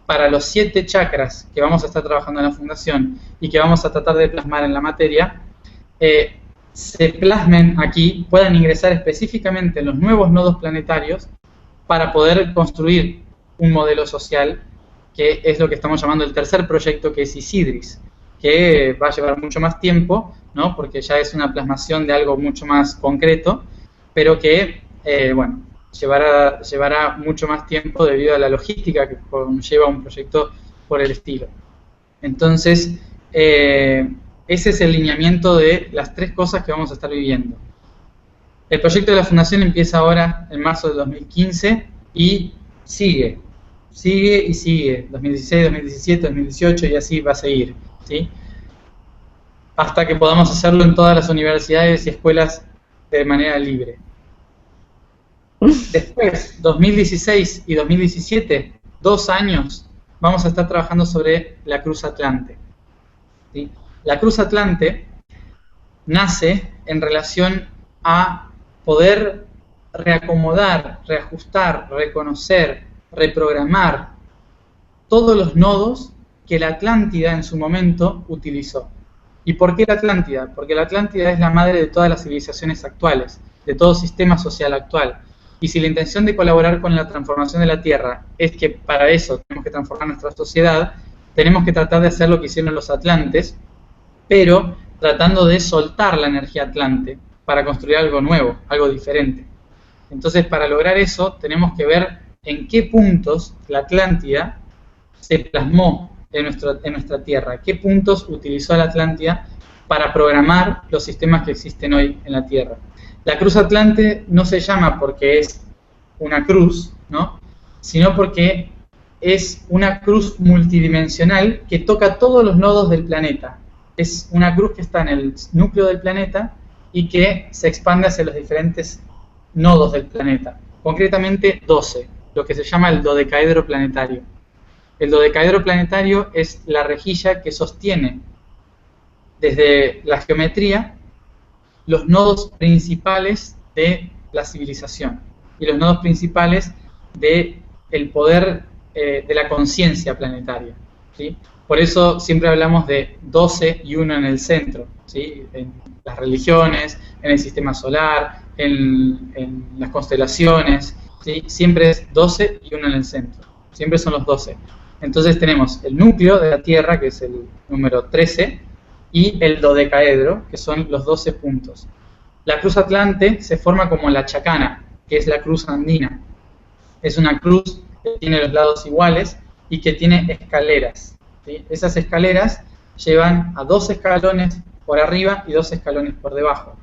para los 7 chakras que vamos a estar trabajando en la fundación y que vamos a tratar de plasmar en la materia, se plasmen aquí, puedan ingresar específicamente en los nuevos nodos planetarios para poder construir un modelo social, que es lo que estamos llamando el tercer proyecto, que es Isidris, que va a llevar mucho más tiempo, ¿no? Porque ya es una plasmación de algo mucho más concreto, pero que, bueno, llevará mucho más tiempo debido a la logística que conlleva un proyecto por el estilo. Entonces, ese es el lineamiento de las 3 cosas que vamos a estar viviendo. El proyecto de la Fundación empieza ahora en marzo del 2015 y sigue y sigue, 2016, 2017, 2018 y así va a seguir, ¿sí? Hasta que podamos hacerlo en todas las universidades y escuelas de manera libre. Después, 2016 y 2017, 2 años, vamos a estar trabajando sobre la Cruz Atlante, ¿sí? La Cruz Atlante nace en relación a poder reacomodar, reajustar, reconocer, reprogramar todos los nodos que la Atlántida en su momento utilizó. ¿Y por qué la Atlántida? Porque la Atlántida es la madre de todas las civilizaciones actuales, de todo sistema social actual. Y si la intención de colaborar con la transformación de la Tierra es que para eso tenemos que transformar nuestra sociedad, tenemos que tratar de hacer lo que hicieron los atlantes, pero tratando de soltar la energía atlante para construir algo nuevo, algo diferente. Entonces, para lograr eso, tenemos que ver en qué puntos la Atlántida se plasmó en nuestra Tierra, qué puntos utilizó la Atlántida para programar los sistemas que existen hoy en la Tierra. La cruz atlante no se llama porque es una cruz, ¿no?, sino porque es una cruz multidimensional que toca todos los nodos del planeta. Es una cruz que está en el núcleo del planeta y que se expande hacia los diferentes nodos del planeta, concretamente 12, lo que se llama el dodecaedro planetario. El dodecaedro planetario es la rejilla que sostiene desde la geometría los nodos principales de la civilización y los nodos principales del poder de la conciencia planetaria, ¿sí? Por eso siempre hablamos de 12 y 1 en el centro, ¿sí? En las religiones, en el sistema solar, en las constelaciones, ¿sí? Siempre es 12 y 1 en el centro, siempre son los 12. Entonces tenemos el núcleo de la Tierra, que es el número 13, y el dodecaedro, que son los 12 puntos. La cruz atlante se forma como la chacana, que es la cruz andina. Es una cruz que tiene los lados iguales y que tiene escaleras, ¿sí? Esas escaleras llevan a 2 escalones por arriba y 2 escalones por debajo.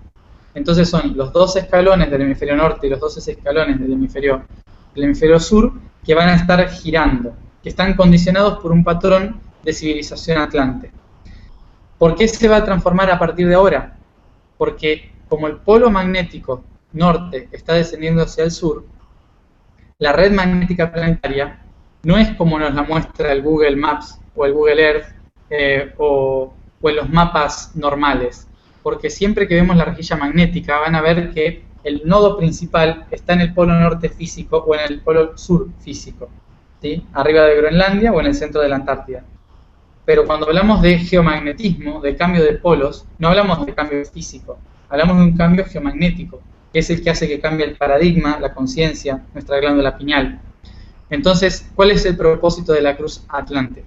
Entonces son los 2 escalones del hemisferio norte y los 12 escalones del hemisferio sur que van a estar girando, que están condicionados por un patrón de civilización atlante. ¿Por qué se va a transformar a partir de ahora? Porque como el polo magnético norte está descendiendo hacia el sur, la red magnética planetaria no es como nos la muestra el Google Maps o el Google Earth o en los mapas normales, porque siempre que vemos la rejilla magnética van a ver que el nodo principal está en el polo norte físico o en el polo sur físico, ¿sí? Arriba de Groenlandia o en el centro de la Antártida. Pero cuando hablamos de geomagnetismo, de cambio de polos, no hablamos de cambio físico, hablamos de un cambio geomagnético, que es el que hace que cambie el paradigma, la conciencia, nuestra glándula pineal. Entonces, ¿cuál es el propósito de la cruz atlante?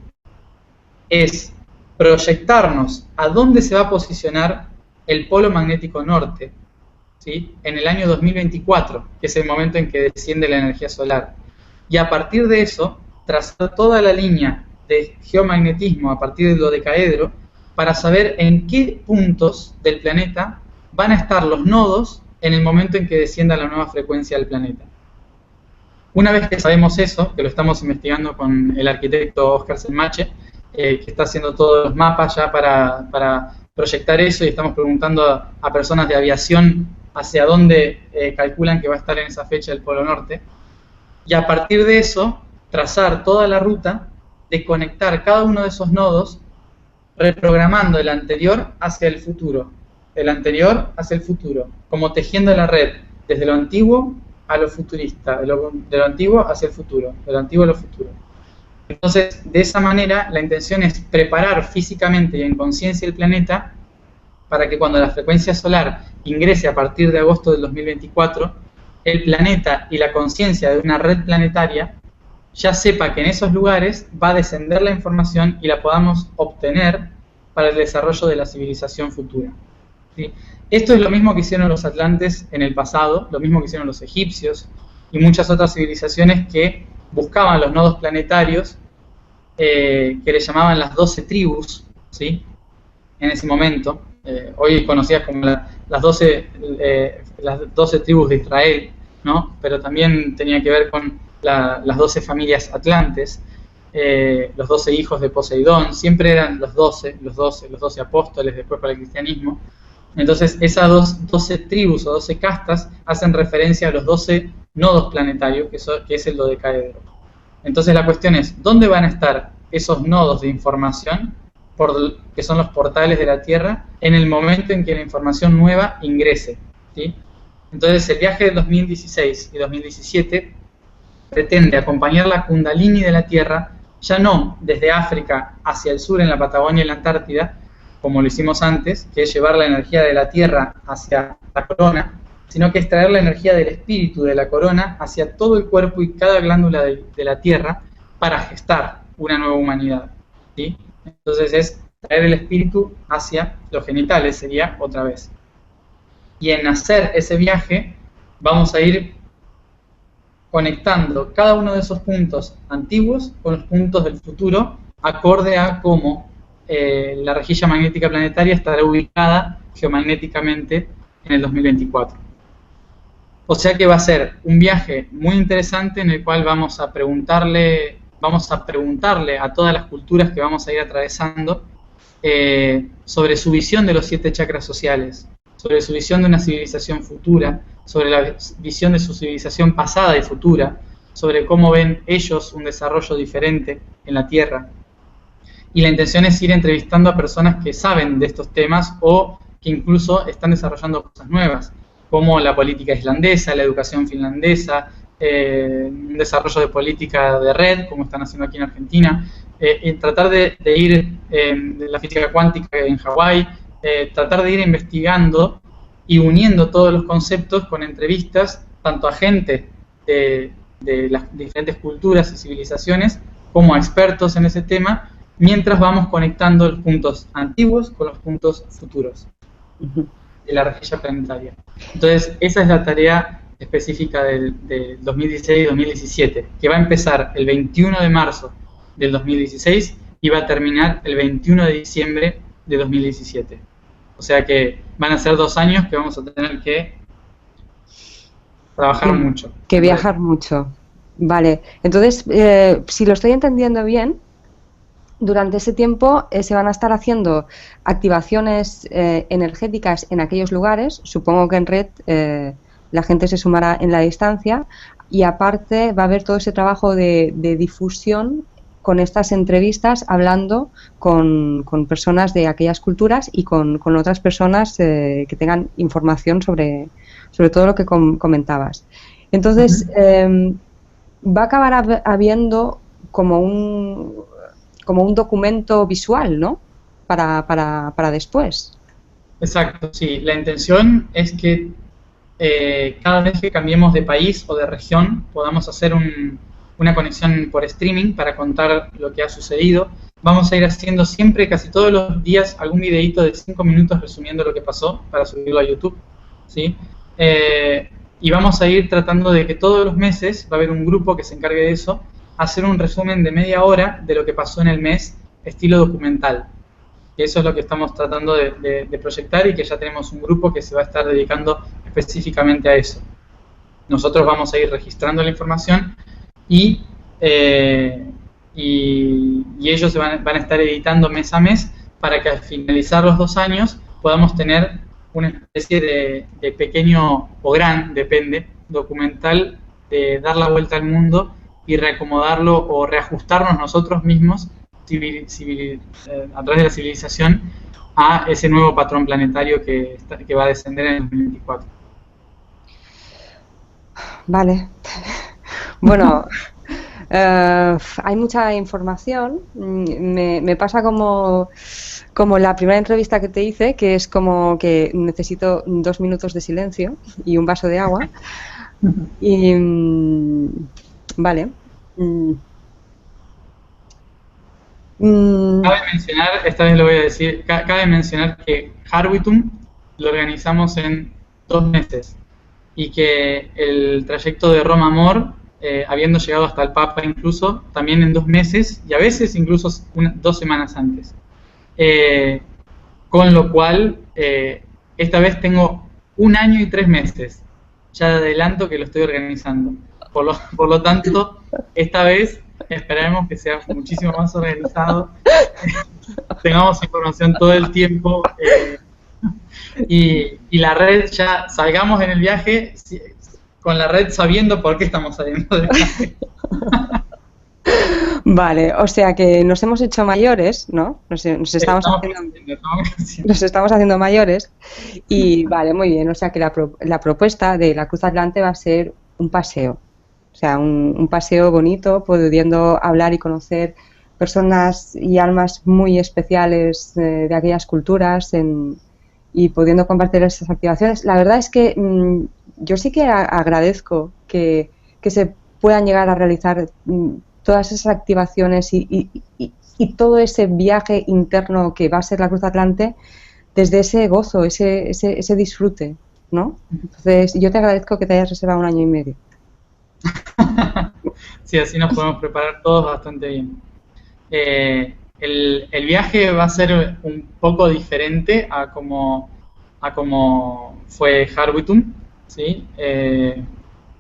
Es proyectarnos a dónde se va a posicionar el polo magnético norte, ¿sí?, en el año 2024, que es el momento en que desciende la energía solar. Y a partir de eso, trazar toda la línea de geomagnetismo a partir del dodecaedro para saber en qué puntos del planeta van a estar los nodos en el momento en que descienda la nueva frecuencia del planeta. Una vez que sabemos eso, que lo estamos investigando con el arquitecto Oscar Selmache, que está haciendo todos los mapas ya para proyectar eso, y estamos preguntando a personas de aviación hacia dónde calculan que va a estar en esa fecha el Polo Norte, y a partir de eso trazar toda la ruta de conectar cada uno de esos nodos, reprogramando el anterior hacia el futuro, el anterior hacia el futuro, como tejiendo la red desde lo antiguo a lo futurista, de lo antiguo hacia el futuro, de lo antiguo a lo futuro. Entonces, de esa manera, la intención es preparar físicamente y en conciencia el planeta para que cuando la frecuencia solar ingrese a partir de agosto del 2024, el planeta y la conciencia de una red planetaria ya sepa que en esos lugares va a descender la información y la podamos obtener para el desarrollo de la civilización futura, ¿sí? Esto es lo mismo que hicieron los atlantes en el pasado, lo mismo que hicieron los egipcios y muchas otras civilizaciones que buscaban los nodos planetarios que le llamaban las 12 tribus, ¿sí?, en ese momento, hoy conocidas como las 12 tribus de Israel, ¿no? Pero también tenía que ver con las 12 familias atlantes, los 12 hijos de Poseidón, siempre eran los 12 apóstoles después para el cristianismo. Entonces esas 12 tribus o 12 castas hacen referencia a los 12 nodos planetarios, que es el dodecaedro. Entonces la cuestión es, ¿dónde van a estar esos nodos de información? que son los portales de la Tierra, en el momento en que la información nueva ingrese, ¿sí? Entonces el viaje de 2016 y 2017 pretende acompañar la Kundalini de la Tierra, ya no desde África hacia el sur en la Patagonia y la Antártida, como lo hicimos antes, que es llevar la energía de la Tierra hacia la corona, sino que es traer la energía del espíritu de la corona hacia todo el cuerpo y cada glándula de la Tierra para gestar una nueva humanidad, ¿sí? Entonces es traer el espíritu hacia los genitales, sería otra vez. Y en hacer ese viaje vamos a ir conectando cada uno de esos puntos antiguos con los puntos del futuro, acorde a cómo la rejilla magnética planetaria estará ubicada geomagnéticamente en el 2024. O sea que va a ser un viaje muy interesante en el cual vamos a preguntarle a todas las culturas que vamos a ir atravesando sobre su visión de los 7 chakras sociales, sobre su visión de una civilización futura, sobre la visión de su civilización pasada y futura, sobre cómo ven ellos un desarrollo diferente en la Tierra. Y la intención es ir entrevistando a personas que saben de estos temas o que incluso están desarrollando cosas nuevas, como la política islandesa, la educación finlandesa, un desarrollo de política de red, como están haciendo aquí en Argentina, tratar de ir de la física cuántica en Hawái, tratar de ir investigando y uniendo todos los conceptos con entrevistas, tanto a gente de las diferentes culturas y civilizaciones, como a expertos en ese tema, mientras vamos conectando los puntos antiguos con los puntos futuros de la rejilla planetaria. Entonces, esa es la tarea específica del 2016 y 2017, que va a empezar el 21 de marzo del 2016 y va a terminar el 21 de diciembre de 2017. O sea que van a ser 2 años que vamos a tener que trabajar mucho. Que viajar mucho. Vale, entonces, si lo estoy entendiendo bien, durante ese tiempo se van a estar haciendo activaciones energéticas en aquellos lugares. Supongo que en red la gente se sumará en la distancia y aparte va a haber todo ese trabajo de difusión con estas entrevistas, hablando con personas de aquellas culturas y con otras personas que tengan información sobre todo lo que comentabas. Entonces, va a acabar habiendo como un documento visual, ¿no? Para después. Exacto, sí. La intención es que cada vez que cambiemos de país o de región podamos hacer una conexión por streaming para contar lo que ha sucedido. Vamos a ir haciendo siempre, casi todos los días, algún videíto de 5 minutos resumiendo lo que pasó para subirlo a YouTube, ¿sí? Y vamos a ir tratando de que todos los meses va a haber un grupo que se encargue de eso, hacer un resumen de media hora de lo que pasó en el mes, estilo documental. Y eso es lo que estamos tratando de proyectar y que ya tenemos un grupo que se va a estar dedicando específicamente a eso. Nosotros vamos a ir registrando la información y ellos van a estar editando mes a mes para que al finalizar los 2 años podamos tener una especie de pequeño o gran, depende, documental de dar la vuelta al mundo y reacomodarlo o reajustarnos nosotros mismos a través de la civilización a ese nuevo patrón planetario que va a descender en el 2024. Vale. Bueno, hay mucha información. Me pasa como la primera entrevista que te hice, que es como que necesito 2 minutos de silencio y un vaso de agua. Y vale. Cabe mencionar, esta vez lo voy a decir, cabe mencionar que Harwitum lo organizamos en 2 meses y que el trayecto de Roma Amor, habiendo llegado hasta el Papa incluso, también en 2 meses y a veces incluso 2 semanas antes. Con lo cual, esta vez tengo 1 año y 3 meses. Ya de adelanto que lo estoy organizando. Por lo tanto, esta vez esperaremos que sea muchísimo más organizado, tengamos información todo el tiempo y la red ya salgamos en el viaje con la red sabiendo por qué estamos saliendo del viaje. Vale, o sea que nos hemos hecho mayores, ¿no? Nos estamos haciendo mayores y vale, muy bien. O sea que la propuesta de la Cruz Atlante va a ser un paseo. O sea, un paseo bonito, pudiendo hablar y conocer personas y almas muy especiales de aquellas culturas y pudiendo compartir esas activaciones. La verdad es que yo sí que agradezco que se puedan llegar a realizar todas esas activaciones y todo ese viaje interno que va a ser la Cruz Atlante desde ese gozo, ese disfrute, ¿no? Entonces, yo te agradezco que te hayas reservado 1 año y medio. Sí, así nos podemos preparar todos bastante bien. El viaje va a ser un poco diferente a como fue Harwitum, ¿sí?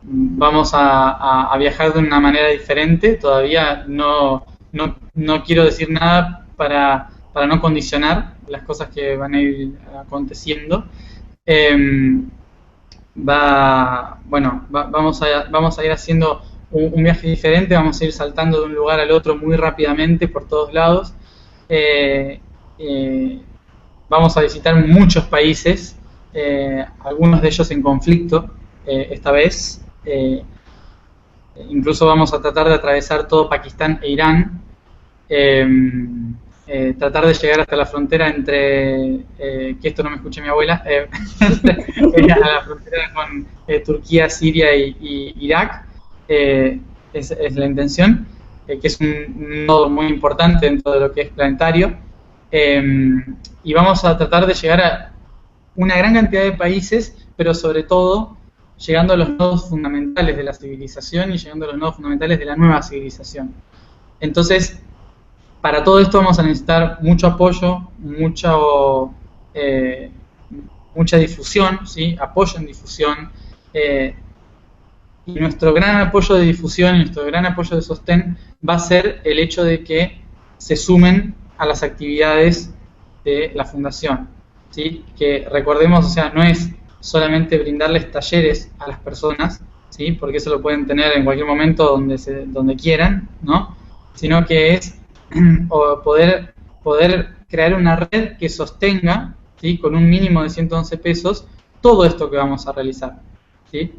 Vamos a viajar de una manera diferente. Todavía no quiero decir nada para no condicionar las cosas que van a ir aconteciendo. Vamos a ir haciendo un viaje diferente, vamos a ir saltando de un lugar al otro muy rápidamente por todos lados. Vamos a visitar muchos países, algunos de ellos en conflicto esta vez. Incluso vamos a tratar de atravesar todo Pakistán e Irán, tratar de llegar hasta la frontera entre, que esto no me escuche mi abuela, a la frontera con Turquía, Siria y Irak, es la intención, que es un nodo muy importante dentro de lo que es planetario, y vamos a tratar de llegar a una gran cantidad de países, pero sobre todo llegando a los nodos fundamentales de la civilización y llegando a los nodos fundamentales de la nueva civilización. Entonces, para todo esto vamos a necesitar mucho apoyo, mucha difusión, ¿sí? Apoyo en difusión, y nuestro gran apoyo de difusión y nuestro gran apoyo de sostén va a ser el hecho de que se sumen a las actividades de la fundación, ¿sí? Que recordemos, o sea, no es solamente brindarles talleres a las personas, ¿sí? Porque eso lo pueden tener en cualquier momento donde quieran, ¿no? Sino que es poder crear una red que sostenga, ¿sí? Con un mínimo de 111 pesos todo esto que vamos a realizar, ¿sí?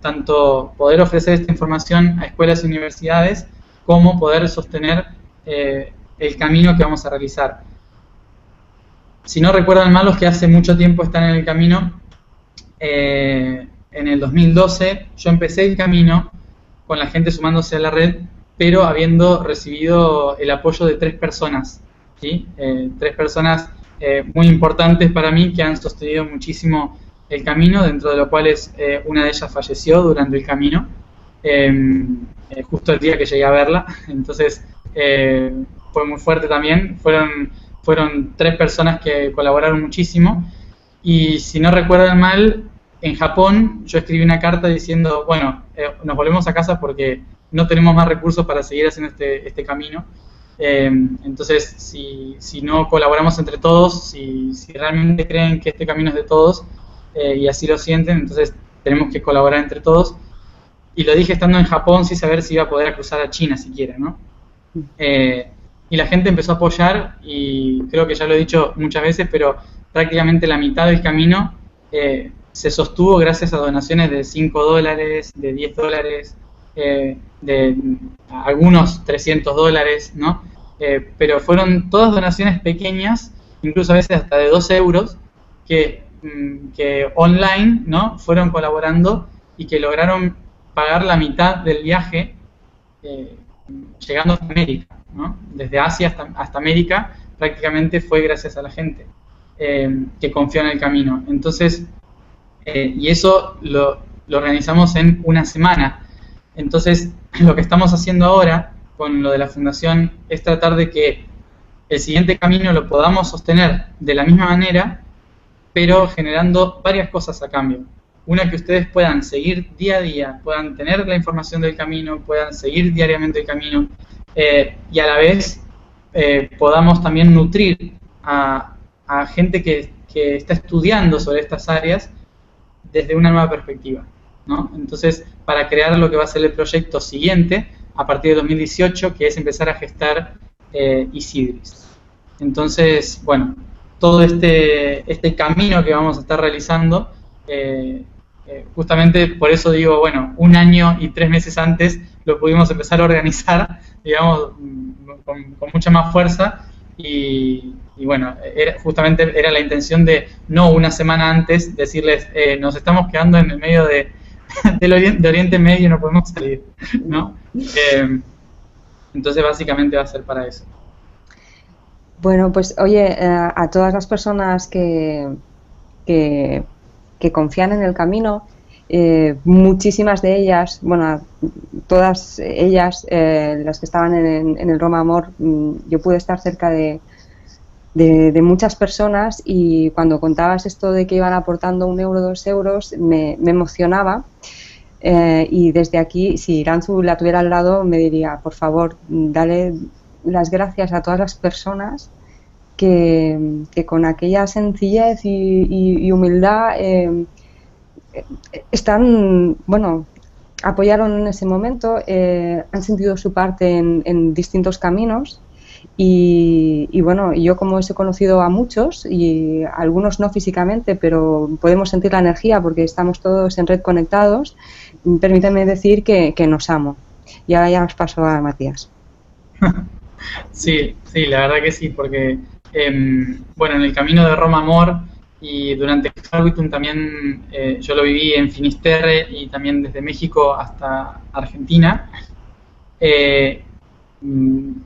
Tanto poder ofrecer esta información a escuelas y universidades como poder sostener el camino que vamos a realizar. Si no recuerdan mal, los que hace mucho tiempo están en el camino, en el 2012 yo empecé el camino con la gente sumándose a la red, pero habiendo recibido el apoyo de 3 personas, ¿sí? 3 personas muy importantes para mí que han sostenido muchísimo el camino, dentro de lo cual una de ellas falleció durante el camino, justo el día que llegué a verla. Entonces fue muy fuerte también. Fueron 3 personas que colaboraron muchísimo, y si no recuerdan mal, en Japón yo escribí una carta diciendo, bueno, nos volvemos a casa porque no tenemos más recursos para seguir haciendo este camino. Entonces, si no colaboramos entre todos, si realmente creen que este camino es de todos, y así lo sienten, entonces tenemos que colaborar entre todos. Y lo dije estando en Japón sin saber si iba a poder cruzar a China siquiera, ¿no? Y la gente empezó a apoyar, y creo que ya lo he dicho muchas veces, pero prácticamente la mitad del camino se sostuvo gracias a donaciones de $5, de $10, de algunos $300, ¿no? Pero fueron todas donaciones pequeñas, incluso a veces hasta de 2 euros, que online, ¿no? Fueron colaborando y que lograron pagar la mitad del viaje, llegando hasta América, ¿no? Desde Asia hasta América prácticamente fue gracias a la gente que confió en el camino. Entonces, y eso lo organizamos en una semana. Entonces, lo que estamos haciendo ahora con lo de la fundación es tratar de que el siguiente camino lo podamos sostener de la misma manera, pero generando varias cosas a cambio. Una, que ustedes puedan seguir día a día, puedan tener la información del camino, puedan seguir diariamente el camino, y a la vez podamos también nutrir a gente que está estudiando sobre estas áreas desde una nueva perspectiva, ¿no? Entonces, para crear lo que va a ser el proyecto siguiente, a partir de 2018, que es empezar a gestar Isidris. Entonces, bueno, todo este camino que vamos a estar realizando, justamente por eso digo, bueno, 1 año y 3 meses antes lo pudimos empezar a organizar, digamos, con mucha más fuerza, y bueno, justamente era la intención de no 1 semana antes decirles, nos estamos quedando en el medio de Oriente Medio y no podemos salir, ¿no? Entonces básicamente va a ser para eso. Bueno, pues oye, a todas las personas que confían en el camino, muchísimas de ellas, bueno, todas ellas, las que estaban en el Roma Amor, yo pude estar cerca de muchas personas, y cuando contabas esto de que iban aportando 1 euro, 2 euros, me emocionaba, y desde aquí, si Iranzu la tuviera al lado, me diría, por favor, dale las gracias a todas las personas que con aquella sencillez y humildad están, bueno, apoyaron en ese momento, han sentido su parte en distintos caminos, y bueno, yo como os he conocido a muchos, y algunos no físicamente, pero podemos sentir la energía porque estamos todos en red conectados, permíteme decir que nos amo. Y ahora ya os paso a Matías. Sí, la verdad que sí, porque bueno, en el camino de Roma Amor y durante Harwitum también, yo lo viví en Finisterre y también desde México hasta Argentina.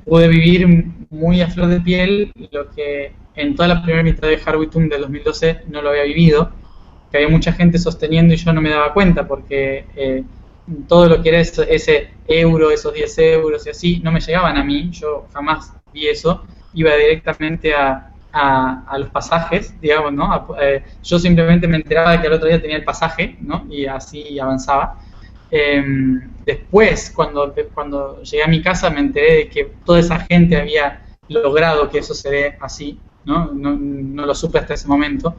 Pude vivir muy a flor de piel lo que en toda la primera mitad de Harwitum del 2012 no lo había vivido, que había mucha gente sosteniendo y yo no me daba cuenta, porque todo lo que era ese euro, esos 10 euros y así, no me llegaban a mí, yo jamás vi eso, iba directamente a los pasajes, digamos, ¿no? Yo simplemente me enteraba de que al otro día tenía el pasaje, ¿no? Y así avanzaba. Después, cuando llegué a mi casa, me enteré de que toda esa gente había logrado que eso se dé así, ¿no? No lo supe hasta ese momento.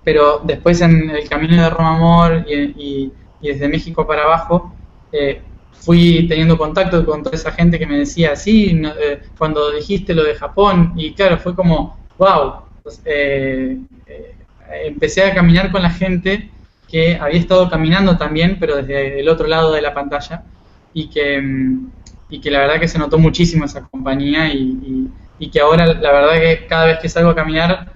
Pero después, en el camino de Roma Amor y desde México para abajo, fui teniendo contacto con toda esa gente que me decía, sí, cuando dijiste lo de Japón, y claro, fue como, wow, pues, empecé a caminar con la gente que había estado caminando también, pero desde el otro lado de la pantalla, y que la verdad que se notó muchísimo esa compañía, y que ahora la verdad que cada vez que salgo a caminar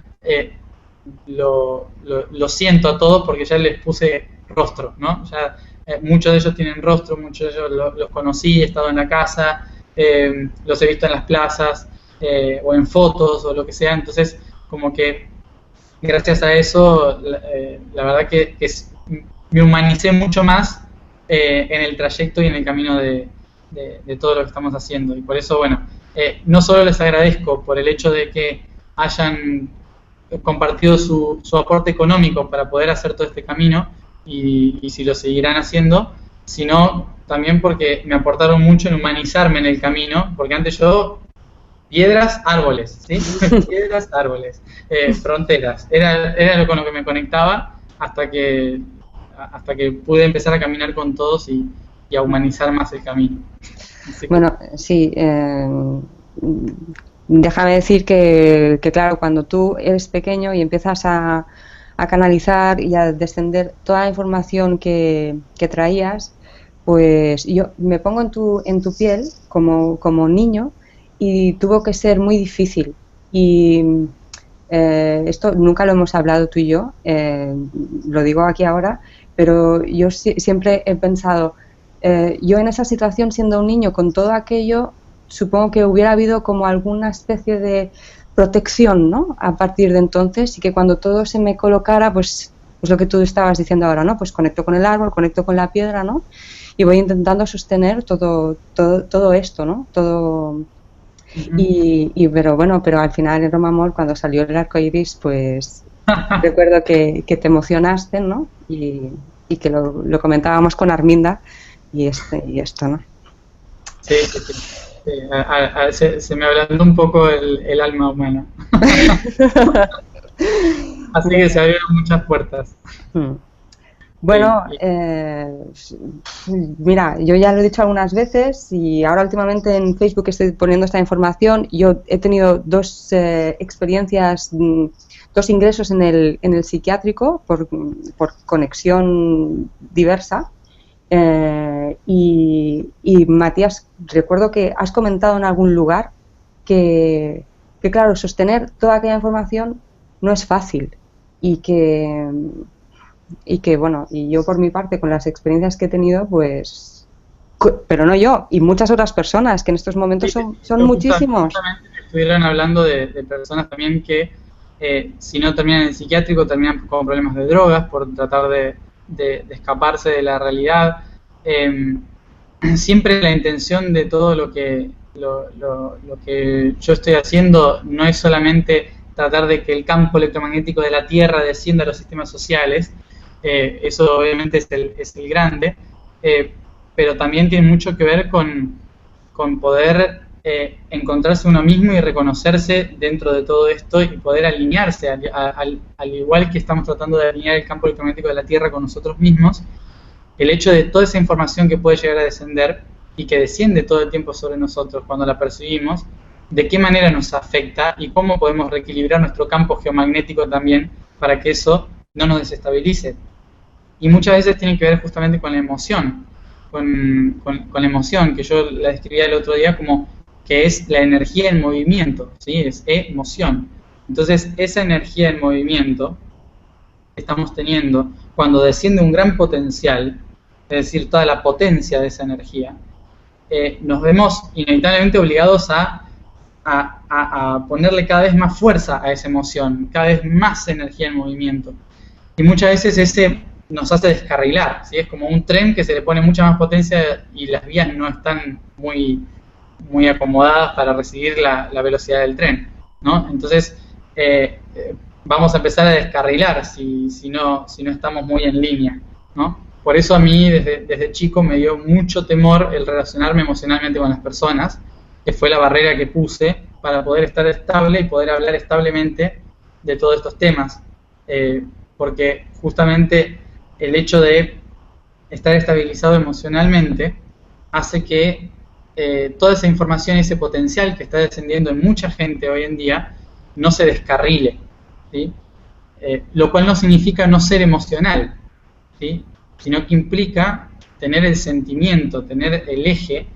lo siento a todos, porque ya les puse rostro, ¿no? Ya muchos de ellos tienen rostro, muchos de ellos los conocí, he estado en la casa, los he visto en las plazas, o en fotos o lo que sea, entonces como que gracias a eso la verdad que me humanicé mucho más en el trayecto y en el camino de todo lo que estamos haciendo, y por eso, bueno, no solo les agradezco por el hecho de que hayan compartido su aporte económico para poder hacer todo este camino, y si lo seguirán haciendo, sino también porque me aportaron mucho en humanizarme en el camino, porque antes yo, piedras, árboles, ¿sí? Piedras, árboles, fronteras, era con lo que me conectaba hasta que pude empezar a caminar con todos y a humanizar más el camino. Bueno, sí, déjame decir que claro, cuando tú eres pequeño y empiezas a canalizar y a descender toda la información que traías, pues yo me pongo en tu piel como niño, y tuvo que ser muy difícil, y esto nunca lo hemos hablado tú y yo, lo digo aquí ahora, pero yo siempre he pensado, yo en esa situación, siendo un niño con todo aquello, supongo que hubiera habido como alguna especie de protección, ¿no? A partir de entonces, y que cuando todo se me colocara, pues lo que tú estabas diciendo ahora, ¿no? Pues conecto con el árbol, conecto con la piedra, ¿no? Y voy intentando sostener todo esto, ¿no? Todo. Pero bueno, pero al final en Roma Amor, cuando salió el arco iris, pues recuerdo que te emocionaste, ¿no? Y que lo comentábamos con Arminda y esto, ¿no? Sí. Se me ablandó un poco el alma humana. Así que se abrieron muchas puertas. Bueno, Y mira, yo ya lo he dicho algunas veces y ahora últimamente en Facebook estoy poniendo esta información. Yo he tenido dos experiencias, dos ingresos en el psiquiátrico por conexión diversa. Y Matías, recuerdo que has comentado en algún lugar que claro, sostener toda aquella información no es fácil y que bueno, y yo por mi parte con las experiencias que he tenido, pues, pero no yo, y muchas otras personas que en estos momentos son muchísimos. Justamente estuvieron hablando de personas también que si no terminan en psiquiátrico terminan con problemas de drogas por tratar de escaparse de la realidad. Siempre la intención de todo lo que yo estoy haciendo no es solamente tratar de que el campo electromagnético de la Tierra descienda a los sistemas sociales. Eso obviamente es el grande, pero también tiene mucho que ver con poder encontrarse uno mismo y reconocerse dentro de todo esto y poder alinearse, al igual que estamos tratando de alinear el campo electromagnético de la Tierra con nosotros mismos. El hecho de toda esa información que puede llegar a descender y que desciende todo el tiempo sobre nosotros cuando la percibimos, de qué manera nos afecta y cómo podemos reequilibrar nuestro campo geomagnético también para que eso no nos desestabilice. Y muchas veces tiene que ver justamente con la emoción, con la emoción, que yo la describía el otro día como que es la energía en movimiento, ¿sí? Es emoción. Entonces, esa energía en movimiento que estamos teniendo, cuando desciende un gran potencial, es decir, toda la potencia de esa energía, nos vemos inevitablemente obligados a ponerle cada vez más fuerza a esa emoción, cada vez más energía en movimiento. Y muchas veces ese nos hace descarrilar, ¿sí? Es como un tren que se le pone mucha más potencia y las vías no están muy acomodadas para recibir la velocidad del tren, ¿no? Entonces vamos a empezar a descarrilar si no estamos muy en línea, ¿no? Por eso a mí desde chico me dio mucho temor el relacionarme emocionalmente con las personas, que fue la barrera que puse para poder estar estable y poder hablar establemente de todos estos temas, porque justamente el hecho de estar estabilizado emocionalmente hace que toda esa información y ese potencial que está descendiendo en mucha gente hoy en día no se descarrile, ¿sí? Lo cual no significa no ser emocional, ¿sí? Sino que implica tener el sentimiento, tener el eje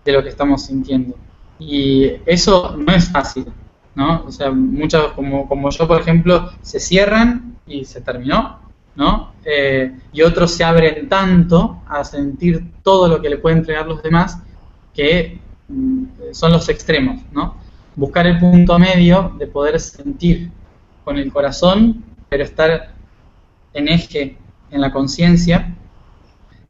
de lo que estamos sintiendo. Y eso no es fácil, ¿no? O sea, muchos como yo, por ejemplo, se cierran y se terminó, ¿no? Y otros se abren tanto a sentir todo lo que le pueden entregar los demás que son los extremos, ¿no? Buscar el punto medio de poder sentir con el corazón, pero estar en eje en la conciencia,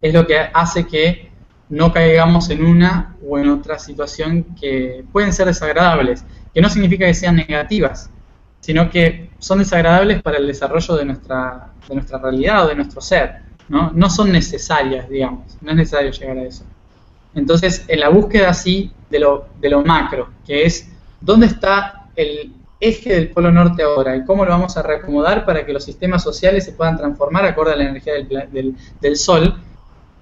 es lo que hace que no caigamos en una o en otra situación que pueden ser desagradables, que no significa que sean negativas, sino que son desagradables para el desarrollo de nuestra realidad o de nuestro ser, ¿no? No son necesarias, digamos, no es necesario llegar a eso. Entonces, en la búsqueda así de lo macro, que es dónde está el eje del Polo Norte ahora y cómo lo vamos a reacomodar para que los sistemas sociales se puedan transformar acorde a la energía del Sol,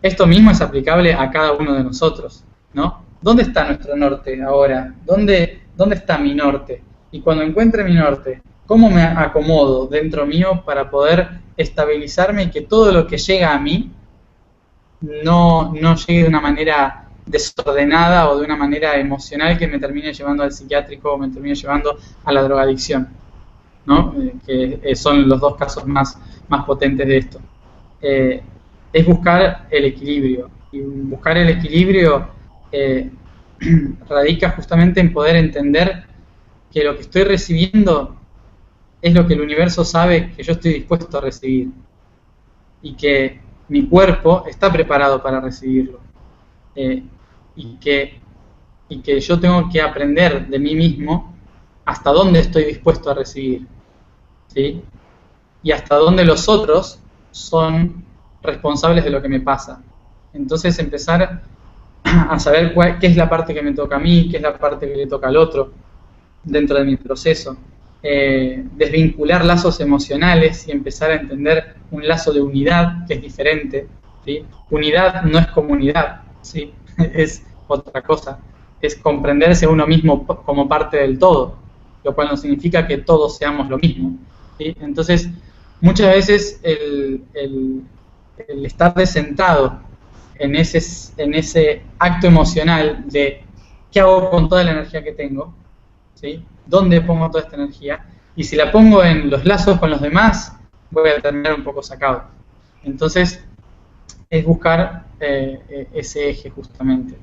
esto mismo es aplicable a cada uno de nosotros, ¿no? ¿Dónde está nuestro norte ahora? ¿Dónde está mi norte? Y cuando encuentre mi norte, ¿cómo me acomodo dentro mío para poder estabilizarme y que todo lo que llega a mí no llegue de una manera desordenada o de una manera emocional que me termine llevando al psiquiátrico o me termine llevando a la drogadicción, ¿no? Que son los dos casos más potentes de esto. Es buscar el equilibrio. Y buscar el equilibrio radica justamente en poder entender que lo que estoy recibiendo es lo que el universo sabe que yo estoy dispuesto a recibir. Y que mi cuerpo está preparado para recibirlo. Y que yo tengo que aprender de mí mismo hasta dónde estoy dispuesto a recibir, ¿sí? Y hasta dónde los otros son responsables de lo que me pasa. Entonces empezar a saber qué es la parte que me toca a mí, qué es la parte que le toca al otro dentro de mi proceso. Desvincular lazos emocionales y empezar a entender un lazo de unidad que es diferente, ¿sí? Unidad no es comunidad, ¿sí? Es otra cosa, es comprenderse a uno mismo como parte del todo, lo cual no significa que todos seamos lo mismo, ¿sí? Entonces, muchas veces el estar sentado en ese acto emocional de qué hago con toda la energía que tengo, ¿sí? ¿Dónde pongo toda esta energía? Y si la pongo en los lazos con los demás, voy a terminar un poco sacado. Entonces, es buscar ese eje justamente.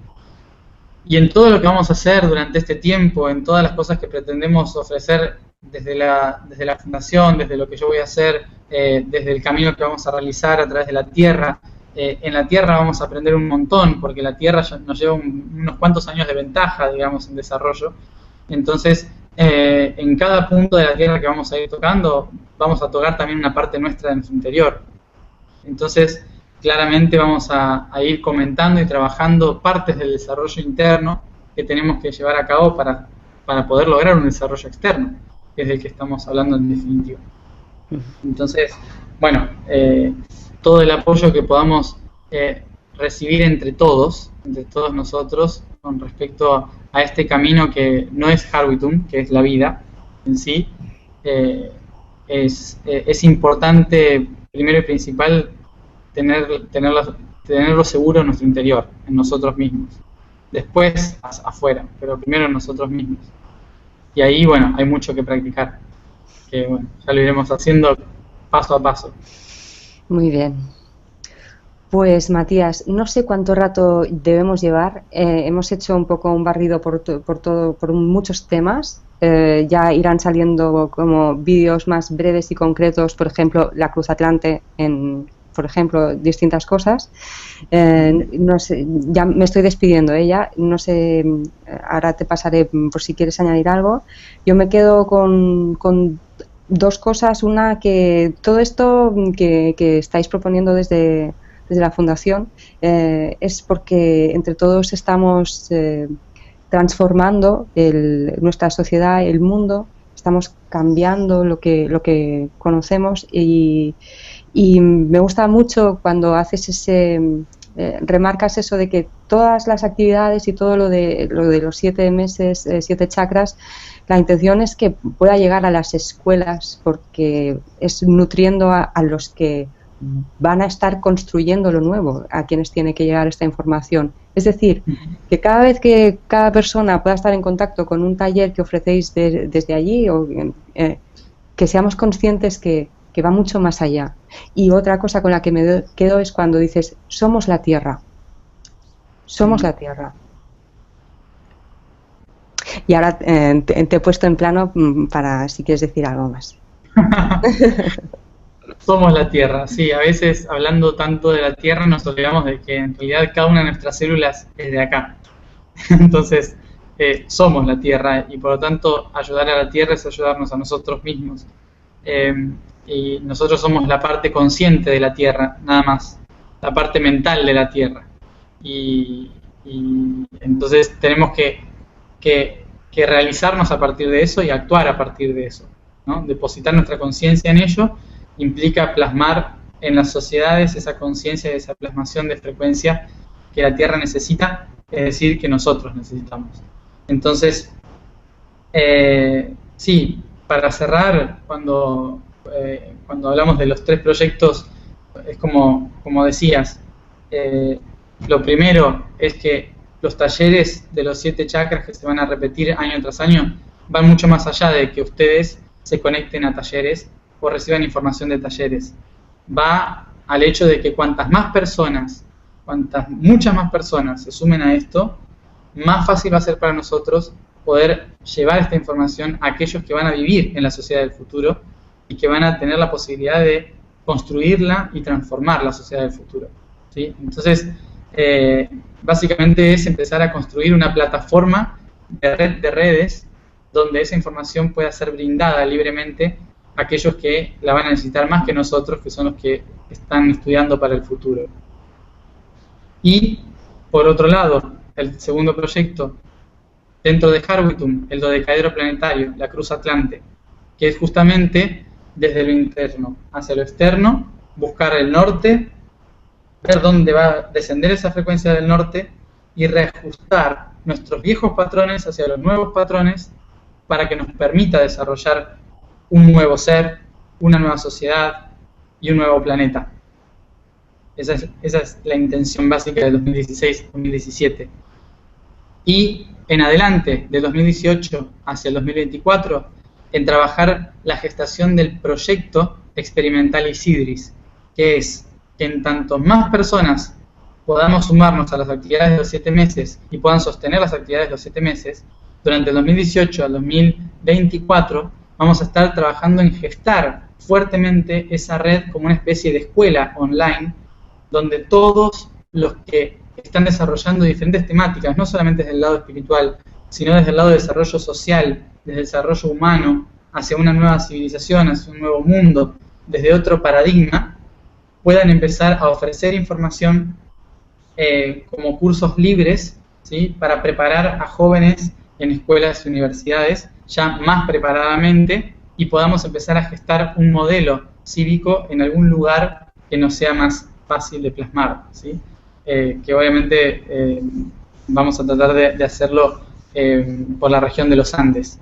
Y en todo lo que vamos a hacer durante este tiempo, en todas las cosas que pretendemos ofrecer desde la fundación, desde lo que yo voy a hacer, desde el camino que vamos a realizar a través de la Tierra, en la Tierra vamos a aprender un montón, porque la Tierra ya nos lleva unos cuantos años de ventaja, digamos, en desarrollo. Entonces, en cada punto de la Tierra que vamos a ir tocando, vamos a tocar también una parte nuestra de nuestro interior. Entonces, claramente vamos a ir comentando y trabajando partes del desarrollo interno que tenemos que llevar a cabo para poder lograr un desarrollo externo, que es del que estamos hablando en definitiva. Entonces, bueno, todo el apoyo que podamos recibir entre todos nosotros, con respecto a este camino que no es Harwitum, que es la vida en sí, es importante, primero y principal, tenerlo seguro en nuestro interior, en nosotros mismos. Después afuera, pero primero en nosotros mismos. Y ahí, bueno, hay mucho que practicar, que bueno, ya lo iremos haciendo paso a paso. Muy bien. Pues Matías, no sé cuánto rato debemos llevar. Hemos hecho un poco un barrido por muchos temas. Ya irán saliendo como vídeos más breves y concretos, por ejemplo, la Cruz Atlante, por ejemplo, distintas cosas. No sé, ya me estoy despidiendo, ya no sé, ahora te pasaré por si quieres añadir algo. Yo me quedo con dos cosas. Una, que todo esto que estáis proponiendo desde la Fundación es porque entre todos estamos transformando nuestra sociedad, el mundo, estamos cambiando lo que conocemos y me gusta mucho cuando haces remarcas eso de que todas las actividades y todo lo de los 7 meses, 7 chakras, la intención es que pueda llegar a las escuelas, porque es nutriendo a los que van a estar construyendo lo nuevo, a quienes tiene que llegar esta información. Es decir, que cada vez que cada persona pueda estar en contacto con un taller que ofrecéis desde allí, o que seamos conscientes que va mucho más allá. Y otra cosa con la que me quedo es cuando dices, somos la Tierra. Somos la Tierra. Y ahora te he puesto en plano para si quieres decir algo más. Somos la Tierra, sí. A veces, hablando tanto de la Tierra, nos olvidamos de que en realidad cada una de nuestras células es de acá. Entonces, somos la Tierra, y por lo tanto ayudar a la Tierra es ayudarnos a nosotros mismos. Y nosotros somos la parte consciente de la Tierra, nada más, la parte mental de la Tierra. Y entonces tenemos que realizarnos a partir de eso y actuar a partir de eso, ¿no? Depositar nuestra conciencia en ello implica plasmar en las sociedades esa conciencia y esa plasmación de frecuencia que la Tierra necesita, es decir, que nosotros necesitamos. Entonces, sí, para cerrar, cuando hablamos de los 3 proyectos, es como decías, lo primero es que los talleres de los 7 chakras que se van a repetir año tras año van mucho más allá de que ustedes se conecten a talleres o reciban información de talleres. Va al hecho de que muchas más personas se sumen a esto, más fácil va a ser para nosotros poder llevar esta información a aquellos que van a vivir en la sociedad del futuro y que van a tener la posibilidad de construirla y transformar la sociedad del futuro, ¿sí? Entonces, básicamente es empezar a construir una plataforma de red de redes donde esa información pueda ser brindada libremente a aquellos que la van a necesitar más que nosotros, que son los que están estudiando para el futuro. Y, por otro lado, el segundo proyecto, dentro de Harwitum, el dodecaedro planetario, la Cruz Atlante, que es justamente desde lo interno hacia lo externo, buscar el norte, ver dónde va a descender esa frecuencia del norte y reajustar nuestros viejos patrones hacia los nuevos patrones para que nos permita desarrollar un nuevo ser, una nueva sociedad y un nuevo planeta. Esa es la intención básica de 2016-2017. Y en adelante, de 2018 hacia el 2024, en trabajar la gestación del proyecto experimental Isidris, que es que en tanto más personas podamos sumarnos a las actividades de los 7 meses y puedan sostener las actividades de los 7 meses, durante el 2018 al 2024 vamos a estar trabajando en gestar fuertemente esa red como una especie de escuela online, donde todos los que están desarrollando diferentes temáticas, no solamente desde el lado espiritual, sino desde el lado de desarrollo social, desde el desarrollo humano, hacia una nueva civilización, hacia un nuevo mundo, desde otro paradigma, puedan empezar a ofrecer información como cursos libres, ¿sí?, para preparar a jóvenes en escuelas y universidades ya más preparadamente y podamos empezar a gestar un modelo cívico en algún lugar que nos sea más fácil de plasmar, ¿sí? Que obviamente vamos a tratar de hacerlo por la región de los Andes,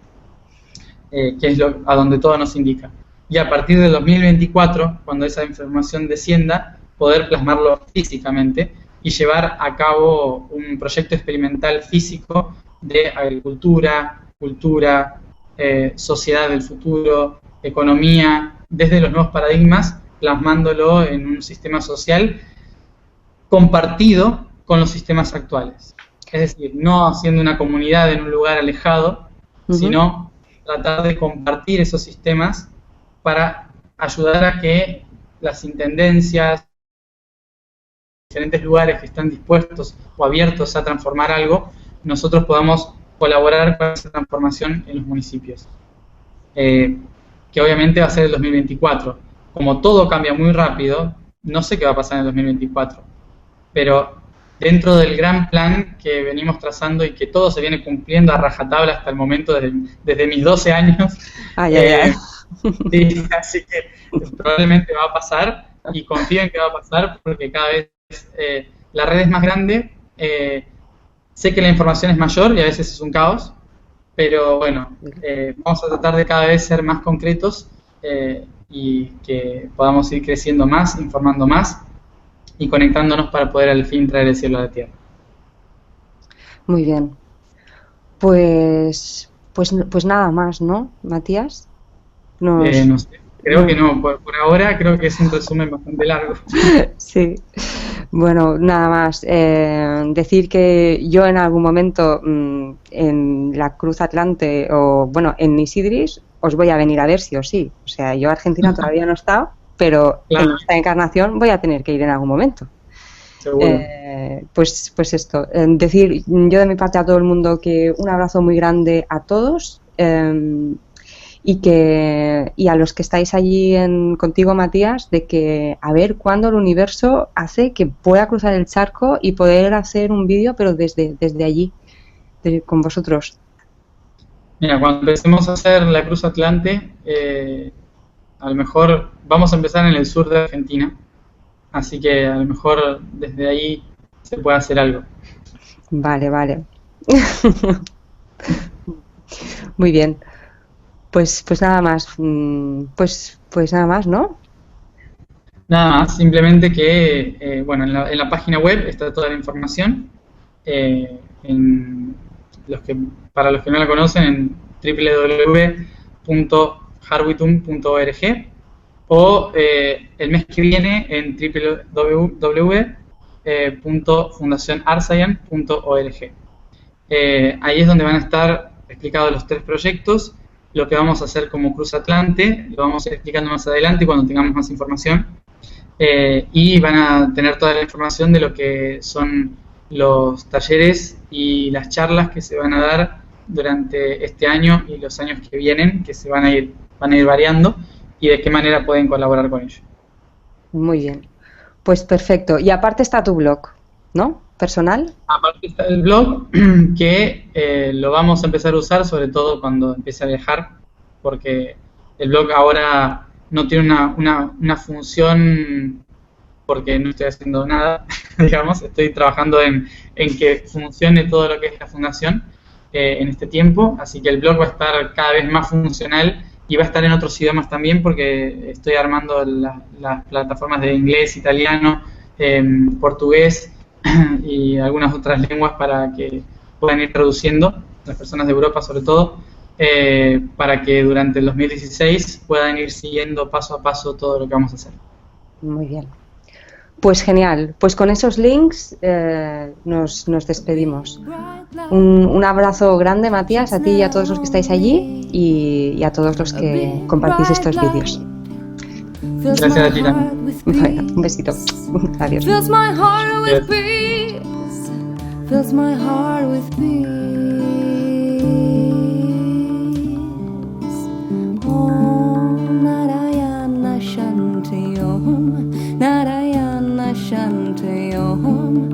que es a donde todo nos indica. Y a partir del 2024, cuando esa información descienda, poder plasmarlo físicamente y llevar a cabo un proyecto experimental físico de agricultura, cultura, sociedad del futuro, economía, desde los nuevos paradigmas, plasmándolo en un sistema social compartido con los sistemas actuales. Es decir, no haciendo una comunidad en un lugar alejado, sino tratar de compartir esos sistemas para ayudar a que las intendencias, diferentes lugares que están dispuestos o abiertos a transformar algo, nosotros podamos colaborar con esa transformación en los municipios. Que obviamente va a ser el 2024. Como todo cambia muy rápido, no sé qué va a pasar en el 2024, pero dentro del gran plan que venimos trazando y que todo se viene cumpliendo a rajatabla hasta el momento, desde mis 12 años, sí, así que probablemente va a pasar y confío en que va a pasar porque cada vez la red es más grande, sé que la información es mayor y a veces es un caos, pero bueno, vamos a tratar de cada vez ser más concretos y que podamos ir creciendo más, informando más y conectándonos para poder al fin traer el cielo a la tierra. Muy bien. Pues nada más, ¿no, Matías? No sé, creo que no, por ahora creo que es un resumen bastante largo. Sí. Bueno, nada más. Decir que yo en algún momento en la Cruz Atlante o, bueno, en Isidris os voy a venir a ver sí o sí. O sea, yo a Argentina todavía no he estado, pero claro, en esta encarnación voy a tener que ir en algún momento. Seguro. Pues esto. Decir yo de mi parte a todo el mundo que un abrazo muy grande a todos y a los que estáis allí contigo, Matías, de que a ver cuándo el universo hace que pueda cruzar el charco y poder hacer un vídeo, pero desde allí, con vosotros. Mira, cuando empecemos a hacer la Cruz Atlante, a lo mejor vamos a empezar en el sur de Argentina, así que a lo mejor desde ahí se puede hacer algo. Vale. Muy bien. Pues nada más. Pues nada más, ¿no? Nada más, simplemente que, bueno, en la página web está toda la información. Para los que no la conocen, en www.harwitum.org o el mes que viene en www.fundacionarsayan.org. Ahí es donde van a estar explicados los 3 proyectos, lo que vamos a hacer como Cruz Atlante, lo vamos a ir explicando más adelante cuando tengamos más información, y van a tener toda la información de lo que son los talleres y las charlas que se van a dar durante este año y los años que vienen, que van a ir variando, y de qué manera pueden colaborar con ello. Muy bien, pues perfecto. Y aparte está tu blog, ¿no? ¿Personal? Aparte está el blog, que lo vamos a empezar a usar sobre todo cuando empiece a viajar, porque el blog ahora no tiene una función porque no estoy haciendo nada, digamos, estoy trabajando en que funcione todo lo que es la fundación en este tiempo, así que el blog va a estar cada vez más funcional y va a estar en otros idiomas también porque estoy armando las plataformas de inglés, italiano, portugués y algunas otras lenguas para que puedan ir traduciendo, las personas de Europa sobre todo, para que durante el 2016 puedan ir siguiendo paso a paso todo lo que vamos a hacer. Muy bien. Pues genial. Pues con esos links nos despedimos. Un abrazo grande, Matías, a ti y a todos los que estáis allí y a todos los que compartís estos vídeos. Gracias a ti también. Bueno, un besito. Adiós. Fills my heart with peace. Fills my heart with peace. Om Narayana Shanti Om Narayana Shanti Om